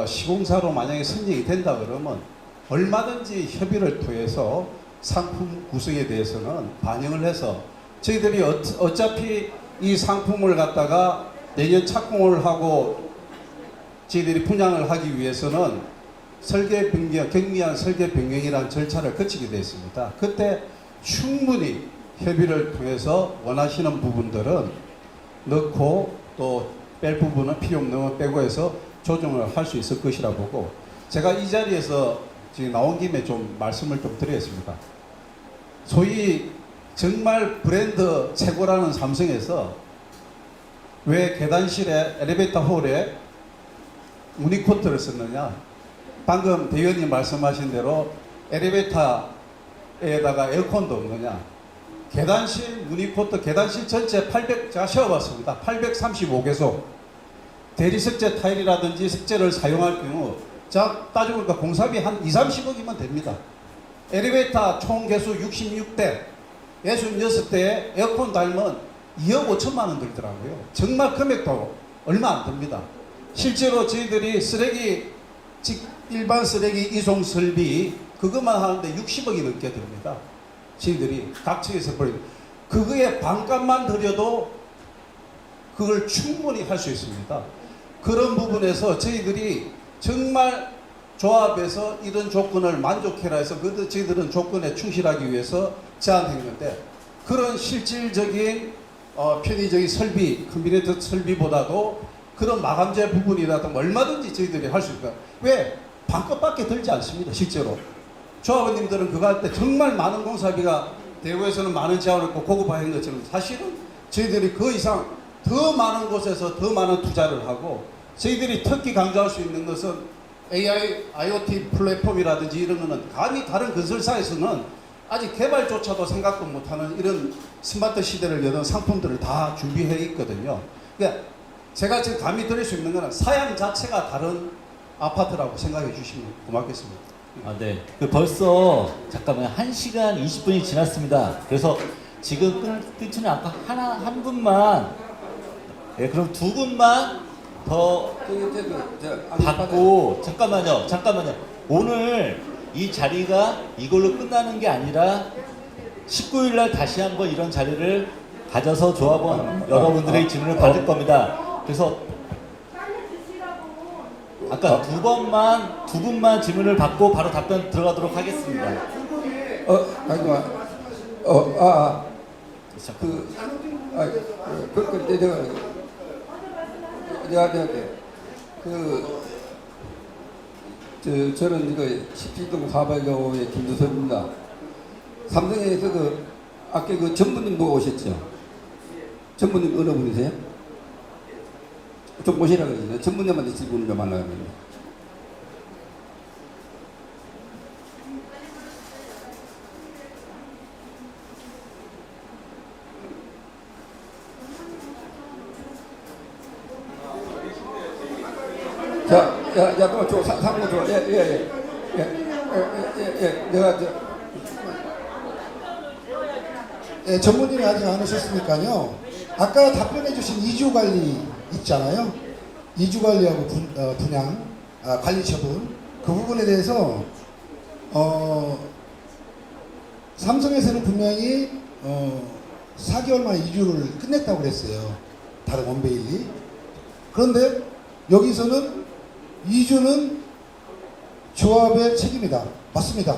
시공사로 만약에 선정이 된다 그러면 얼마든지 협의를 통해서 상품 구성에 대해서는 반영을 해서 저희들이 어차피 이 상품을 갖다가 내년 착공을 하고 저희들이 분양을 하기 위해서는 설계 변경, 경미한 설계 변경이라는 절차를 거치게 되어 있습니다. 그때 충분히 협의를 통해서 원하시는 부분들은 넣고 또 뺄 부분은 필요 없는 건 빼고 해서 조정을 할 수 있을 것이라 보고 제가 이 자리에서 지금 나온 김에 좀 말씀을 좀 드리겠습니다. 소위 정말 브랜드 최고라는 삼성에서 왜 계단실에 엘리베이터 홀에 무늬코트를 썼느냐? 방금 대위원님 말씀하신 대로 엘리베이터에다가 에어컨도 없느냐? 계단실 무늬코트 계단실 전체 제가 세어봤습니다. 835개소 대리석재 타일이라든지 석재를 사용할 경우 자 따져보니까 공사비 한 2~30억이면 됩니다. 엘리베이터 총 개수 66대 66대에 에어컨 달면 2억 5천만 원 들더라고요. 정말 금액도 얼마 안 듭니다. 실제로 저희들이 쓰레기 일반 쓰레기 이송 설비 그것만 하는데 60억이 넘게 듭니다. 저희들이 각 측에서 버리고 그거에 반값만 들여도 그걸 충분히 할 수 있습니다. 그런 부분에서 저희들이 정말 조합에서 이런 조건을 만족해라 해서 저희들은 조건에 충실하기 위해서 제안했는데 그런 실질적인 편의적인 설비, 컨비니언트 설비보다도 그런 마감재 부분이라든가 얼마든지 저희들이 할 수 있다. 왜? 반값밖에 들지 않습니다. 실제로. 조합원님들은 그거 할 때 정말 많은 공사비가 대구에서는 많은 제한을 했고 고급화한 것처럼 사실은 저희들이 그 이상 더 많은 곳에서 더 많은 투자를 하고 저희들이 특히 강조할 수 있는 것은 AI, IoT 플랫폼이라든지 이런 거는 감히 다른 건설사에서는 아직 개발조차도 생각도 못하는 이런 스마트 시대를 여는 상품들을 다 준비해 있거든요. 그러니까 제가 지금 감히 드릴 수 있는 거는 사양 자체가 다른 아파트라고 생각해 주시면 고맙겠습니다. 네. 벌써 잠깐만요. 1시간 20분이 지났습니다. 그래서 지금 끝은 아까 한 분만 그럼 두 분만 더 받고 잠깐만요. 오늘 이 자리가 이걸로 끝나는 게 아니라 19일 날 다시 한번 이런 자리를 가져서 조합원 여러분들의 질문을 받을 겁니다. 그래서 아까 두 분만 질문을 받고 바로 답변 들어가도록 하겠습니다. 저는 이거 17동 400호의 김두선입니다. 삼성에서 아까 전부님 보고 오셨죠? 전부님 어느 분이세요? 좀 보시라고 했는데 전문가한테 질문을 좀 하려고 합니다. 자, 또 줘, 상무 줘. 예. 내가 전문의는 아직 안 오셨으니까요. 아까 답변해 주신 이주 관리 있잖아요. 이주 관리하고 분양, 관리 처분 그 부분에 대해서 삼성에서는 분명히 4개월 만에 이주를 끝냈다고 그랬어요. 다른 원베일리. 그런데 여기서는 이주는 조합의 책임이다. 맞습니다.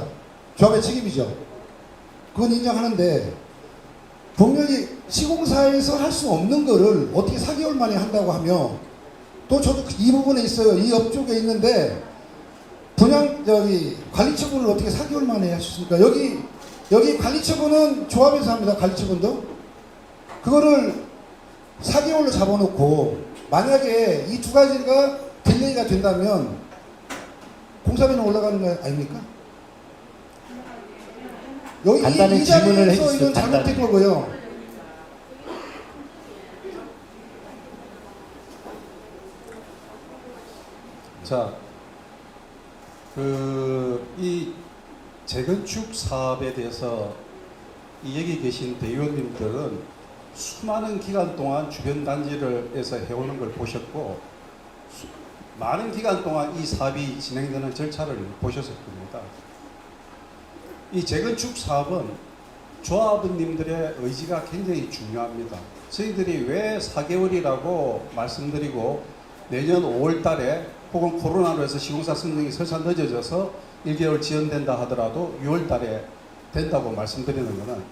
조합의 책임이죠. 그건 인정하는데 분명히 시공사에서 할 수 없는 거를 어떻게 4개월 만에 한다고 하며 또 저도 이 부분에 있어요. 이 옆쪽에 있는데 분양 관리 처분을 어떻게 4개월 만에 하셨습니까? 여기 관리 처분은 조합에서 합니다. 관리 처분도 그거를 4개월로 잡아놓고 만약에 이 두 가지가 딜레이가 된다면 공사비는 올라가는 거 아닙니까? 여기 간단히 이 질문을 자리에서 해주세요. 이건 잘못된 거고요. 자, 이 재건축 사업에 대해서 여기 계신 대의원님들은 수많은 기간 동안 주변 단지를에서 해오는 걸 보셨고 많은 기간 동안 이 사업이 진행되는 절차를 보셨을 겁니다. 이 재건축 사업은 조합원님들의 의지가 굉장히 중요합니다. 저희들이 왜 4개월이라고 말씀드리고 내년 5월 달에 혹은 코로나로 해서 시공사 선정이 설사 늦어져서 1개월 지연된다 하더라도 6월 달에 된다고 말씀드리는 것은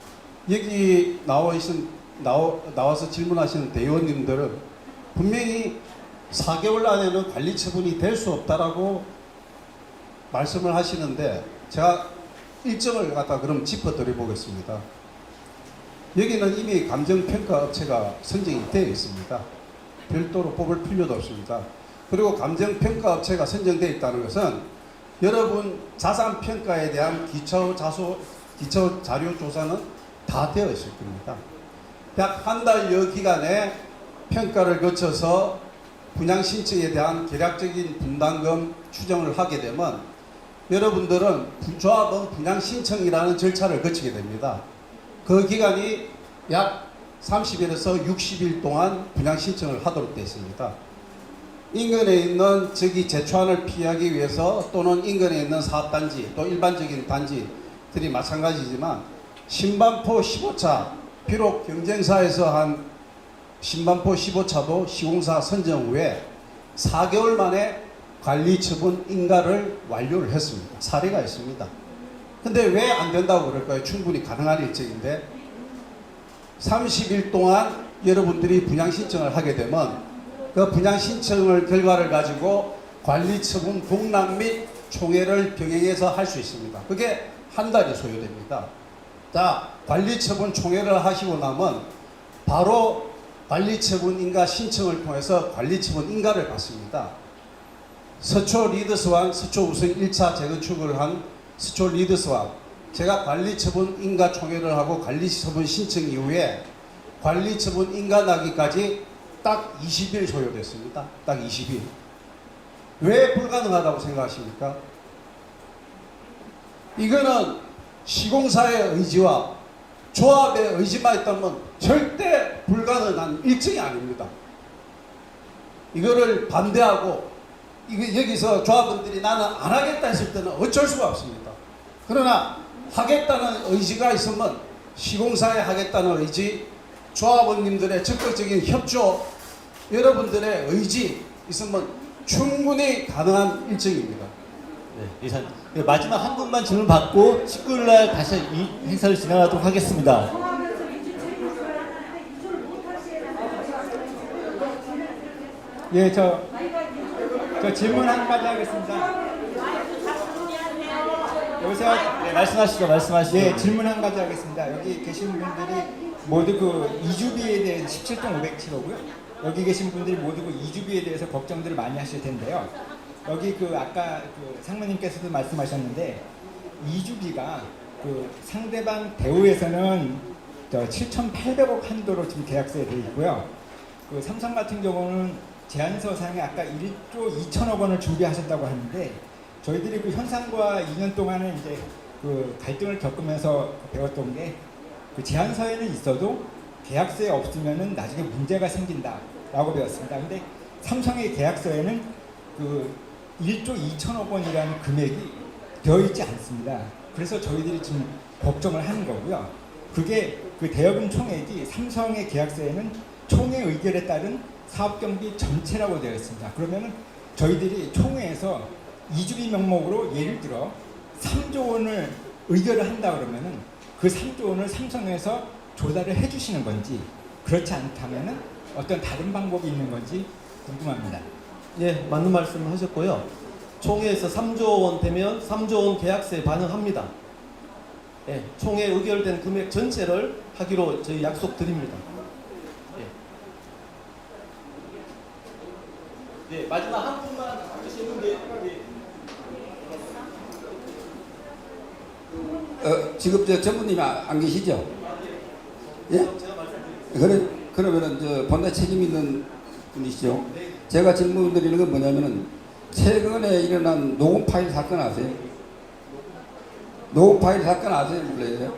여기 나와서 질문하시는 대의원님들은 분명히 4개월 안에는 관리 처분이 될 수 없다라고 말씀을 하시는데 제가 일정을 갖다 그럼 짚어드려 보겠습니다. 여기는 이미 감정평가 업체가 선정이 되어 있습니다. 별도로 뽑을 필요도 없습니다. 그리고 감정평가 업체가 선정되어 있다는 것은 여러분 자산평가에 대한 기초 자료 조사는 다 되어 있을 겁니다. 약 한 달여 기간에 평가를 거쳐서 분양 신청에 대한 계략적인 분담금 추정을 하게 되면 여러분들은 조합은 분양 신청이라는 절차를 거치게 됩니다. 그 기간이 약 30일에서 60일 동안 분양 신청을 하도록 되어 있습니다. 인근에 있는 제초안을 피하기 위해서 또는 인근에 있는 사업단지 또 일반적인 단지들이 마찬가지지만 신반포 15차 비록 경쟁사에서 한 신반포 15차도 시공사 선정 후에 4개월 만에 관리처분 인가를 완료를 했습니다. 사례가 있습니다. 근데 왜 안 된다고 그럴까요? 충분히 가능한 일정인데 30일 동안 여러분들이 분양 신청을 하게 되면 그 분양 신청을 결과를 가지고 관리처분 공람 및 총회를 병행해서 할 수 있습니다. 그게 한 달이 소요됩니다. 자, 관리처분 총회를 하시고 나면 바로 관리처분 인가 신청을 통해서 관리처분 인가를 받습니다. 서초 리드스완 서초 우선 1차 재건축을 한 서초 리드스완 제가 관리처분 인가 총회를 하고 관리처분 신청 이후에 관리처분 인가 나기까지 딱 20일 소요됐습니다. 딱 20일. 왜 불가능하다고 생각하십니까? 이거는 시공사의 의지와 조합의 의지만 있다면 절대 불가능한 일정이 아닙니다. 이거를 반대하고 여기서 조합원들이 나는 안 하겠다 했을 때는 어쩔 수가 없습니다. 그러나 하겠다는 의지가 있으면 시공사에 하겠다는 의지, 조합원님들의 적극적인 협조, 여러분들의 의지 있으면 충분히 가능한 일정입니다. 네, 이상 마지막 한 분만 질문 받고 19일날 다시 이 행사를 진행하도록 하겠습니다. 예, 저 질문 한 가지 하겠습니다. 여보세요? 네, 말씀하시죠. 예, 질문 한 가지 하겠습니다. 여기 계신 분들이 모두 그 이주비에 대해 17.507호고요. 여기 계신 분들이 모두 그 이주비에 대해서 걱정들을 많이 하실 텐데요. 여기 아까 상무님께서도 말씀하셨는데 이주비가 상대방 대우에서는 7,800억 한도로 지금 계약서에 되어 있고요. 삼성 같은 경우는 제안서상에 아까 1조 2천억 원을 준비하셨다고 하는데 저희들이 현상과 2년 동안은 이제 갈등을 겪으면서 배웠던 게 제안서에는 있어도 계약서에 없으면은 나중에 문제가 생긴다라고 배웠습니다. 근데 삼성의 계약서에는 1조 2천억 원이라는 금액이 되어 있지 않습니다. 그래서 저희들이 지금 걱정을 하는 거고요. 그게 대여금 총액이 삼성의 계약서에는 총회 의결에 따른 사업경비 전체라고 되어 있습니다. 그러면은 저희들이 총회에서 이주비 명목으로 예를 들어 3조 원을 의결을 한다 그러면은 그 3조 원을 삼성에서 조달을 해주시는 건지 그렇지 않다면은 어떤 다른 방법이 있는 건지 궁금합니다. 예, 맞는 말씀 하셨고요. 총회에서 3조 원 되면 3조 원 계약서에 반영합니다. 예, 총회 의결된 금액 전체를 하기로 저희 약속드립니다. 예. 네, 마지막 한 분만 하시는 게 지금 전무님이 안 계시죠? 예? 그러면은 본다 책임 있는 분이시죠? 제가 질문 드리는 건 뭐냐면은 최근에 일어난 녹음 파일 사건 아세요? 녹음 파일 사건 아세요? 몰라요?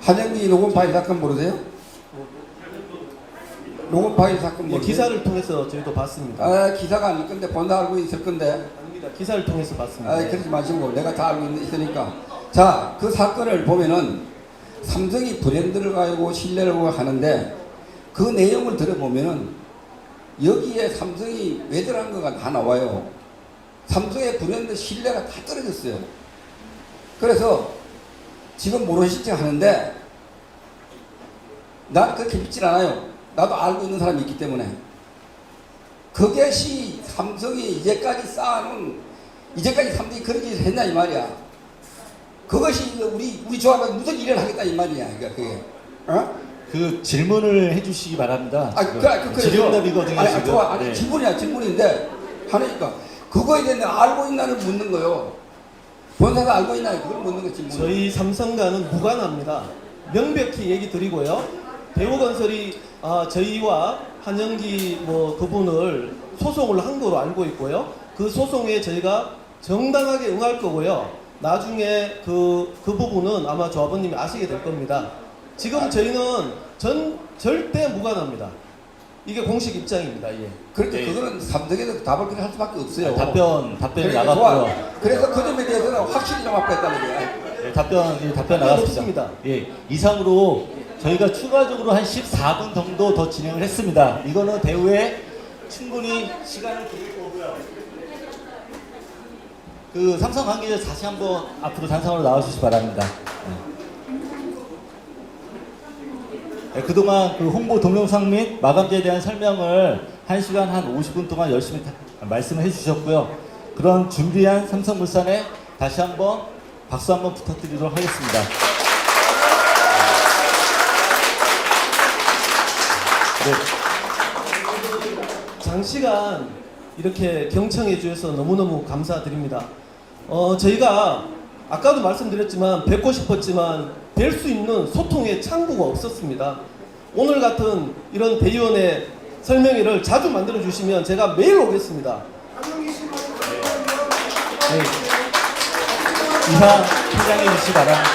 한영기 녹음 파일 사건 모르세요? 녹음 파일 사건 모르세요? 기사를 통해서 저희도 봤습니다. 아, 기사가 아닐 건데 본다 알고 있을 건데. 아닙니다. 기사를 통해서 봤습니다. 아, 그러지 마시고 내가 다 알고 있으니까. 자, 그 사건을 보면은 삼성이 브랜드를 가지고 신뢰를 하는데 그 내용을 들어보면은 여기에 삼성이 왜 들어간 거가 다 나와요. 삼성의 브랜드 신뢰가 다 떨어졌어요. 그래서 지금 모르실 척 하는데 난 그렇게 믿질 않아요. 나도 알고 있는 사람이 있기 때문에. 그것이 삼성이 이제까지 쌓아놓은, 이제까지 삼성이 그렇게 했냐 이 말이야. 그것이 우리 조합은 무슨 일을 하겠다 이 말이야. 그게. 그 질문을 해주시기 바랍니다. 질의응답이거든요. 아니, 지금. 좋아. 아니, 네. 질문인데 하니까 그거에 대해 알고 있나를 묻는 거요. 본사가 알고 있나 그걸 묻는 거 질문. 저희 삼성과는 무관합니다. 명백히 얘기 드리고요. 대우건설이 저희와 한영기 그분을 소송을 한 거로 알고 있고요. 그 소송에 저희가 정당하게 응할 거고요. 나중에 그 부분은 아마 조합원님이 아시게 될 겁니다. 지금 저희는 절대 무관합니다. 이게 공식 입장입니다. 예. 그렇게 그거는 삼성에서 답을 그냥 할 수밖에 없어요. 답변이 나갔고요. 그래서 그 점에 대해서는 확실히 좀 앞으로했다는 거예요. 네, 답변 나갔습니다. 예, 이상으로 저희가 추가적으로 한 14분 정도 더 진행을 했습니다. 이거는 대우에 충분히 시간을 드릴 거고요. 그 삼성 관계자 다시 한번 앞으로 단상으로 나와주시기 바랍니다. 네, 그동안 그 홍보 동영상 및 마감제에 대한 설명을 1시간 한 50분 동안 열심히 말씀을 해주셨고요. 그런 준비한 삼성물산에 다시 한번 박수 한번 부탁드리도록 하겠습니다. 네. 장시간 이렇게 경청해 주셔서 너무너무 감사드립니다. 저희가 아까도 말씀드렸지만 뵙고 싶었지만 뵐 수 있는 소통의 창구가 없었습니다. 오늘 같은 이런 대의원의 설명회를 자주 만들어 주시면 제가 매일 오겠습니다. 네. 이상 팀장해 주시기 바랍니다.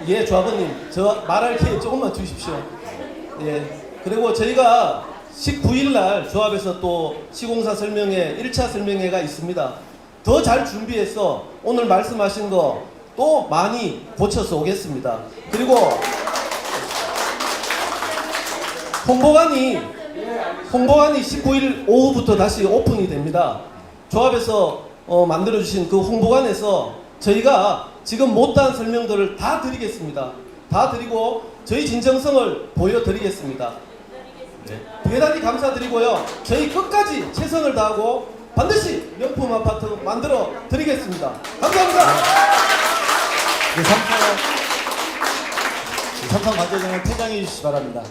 예, 조합원님, 저 말할 기회 조금만 주십시오. 예. 그리고 저희가 19일 날 조합에서 또 시공사 설명회 1차 설명회가 있습니다. 더 잘 준비해서 오늘 말씀하신 거 또 많이 고쳐서 오겠습니다. 그리고 홍보관이 19일 오후부터 다시 오픈이 됩니다. 조합에서 만들어주신 그 홍보관에서 저희가 지금 못한 설명들을 다 드리겠습니다. 다 드리고 저희 진정성을 보여드리겠습니다. 네. 대단히 감사드리고요. 저희 끝까지 최선을 다하고 반드시 명품 아파트 만들어 드리겠습니다. 감사합니다. 삼성 관계자는 퇴장해 주시기 바랍니다.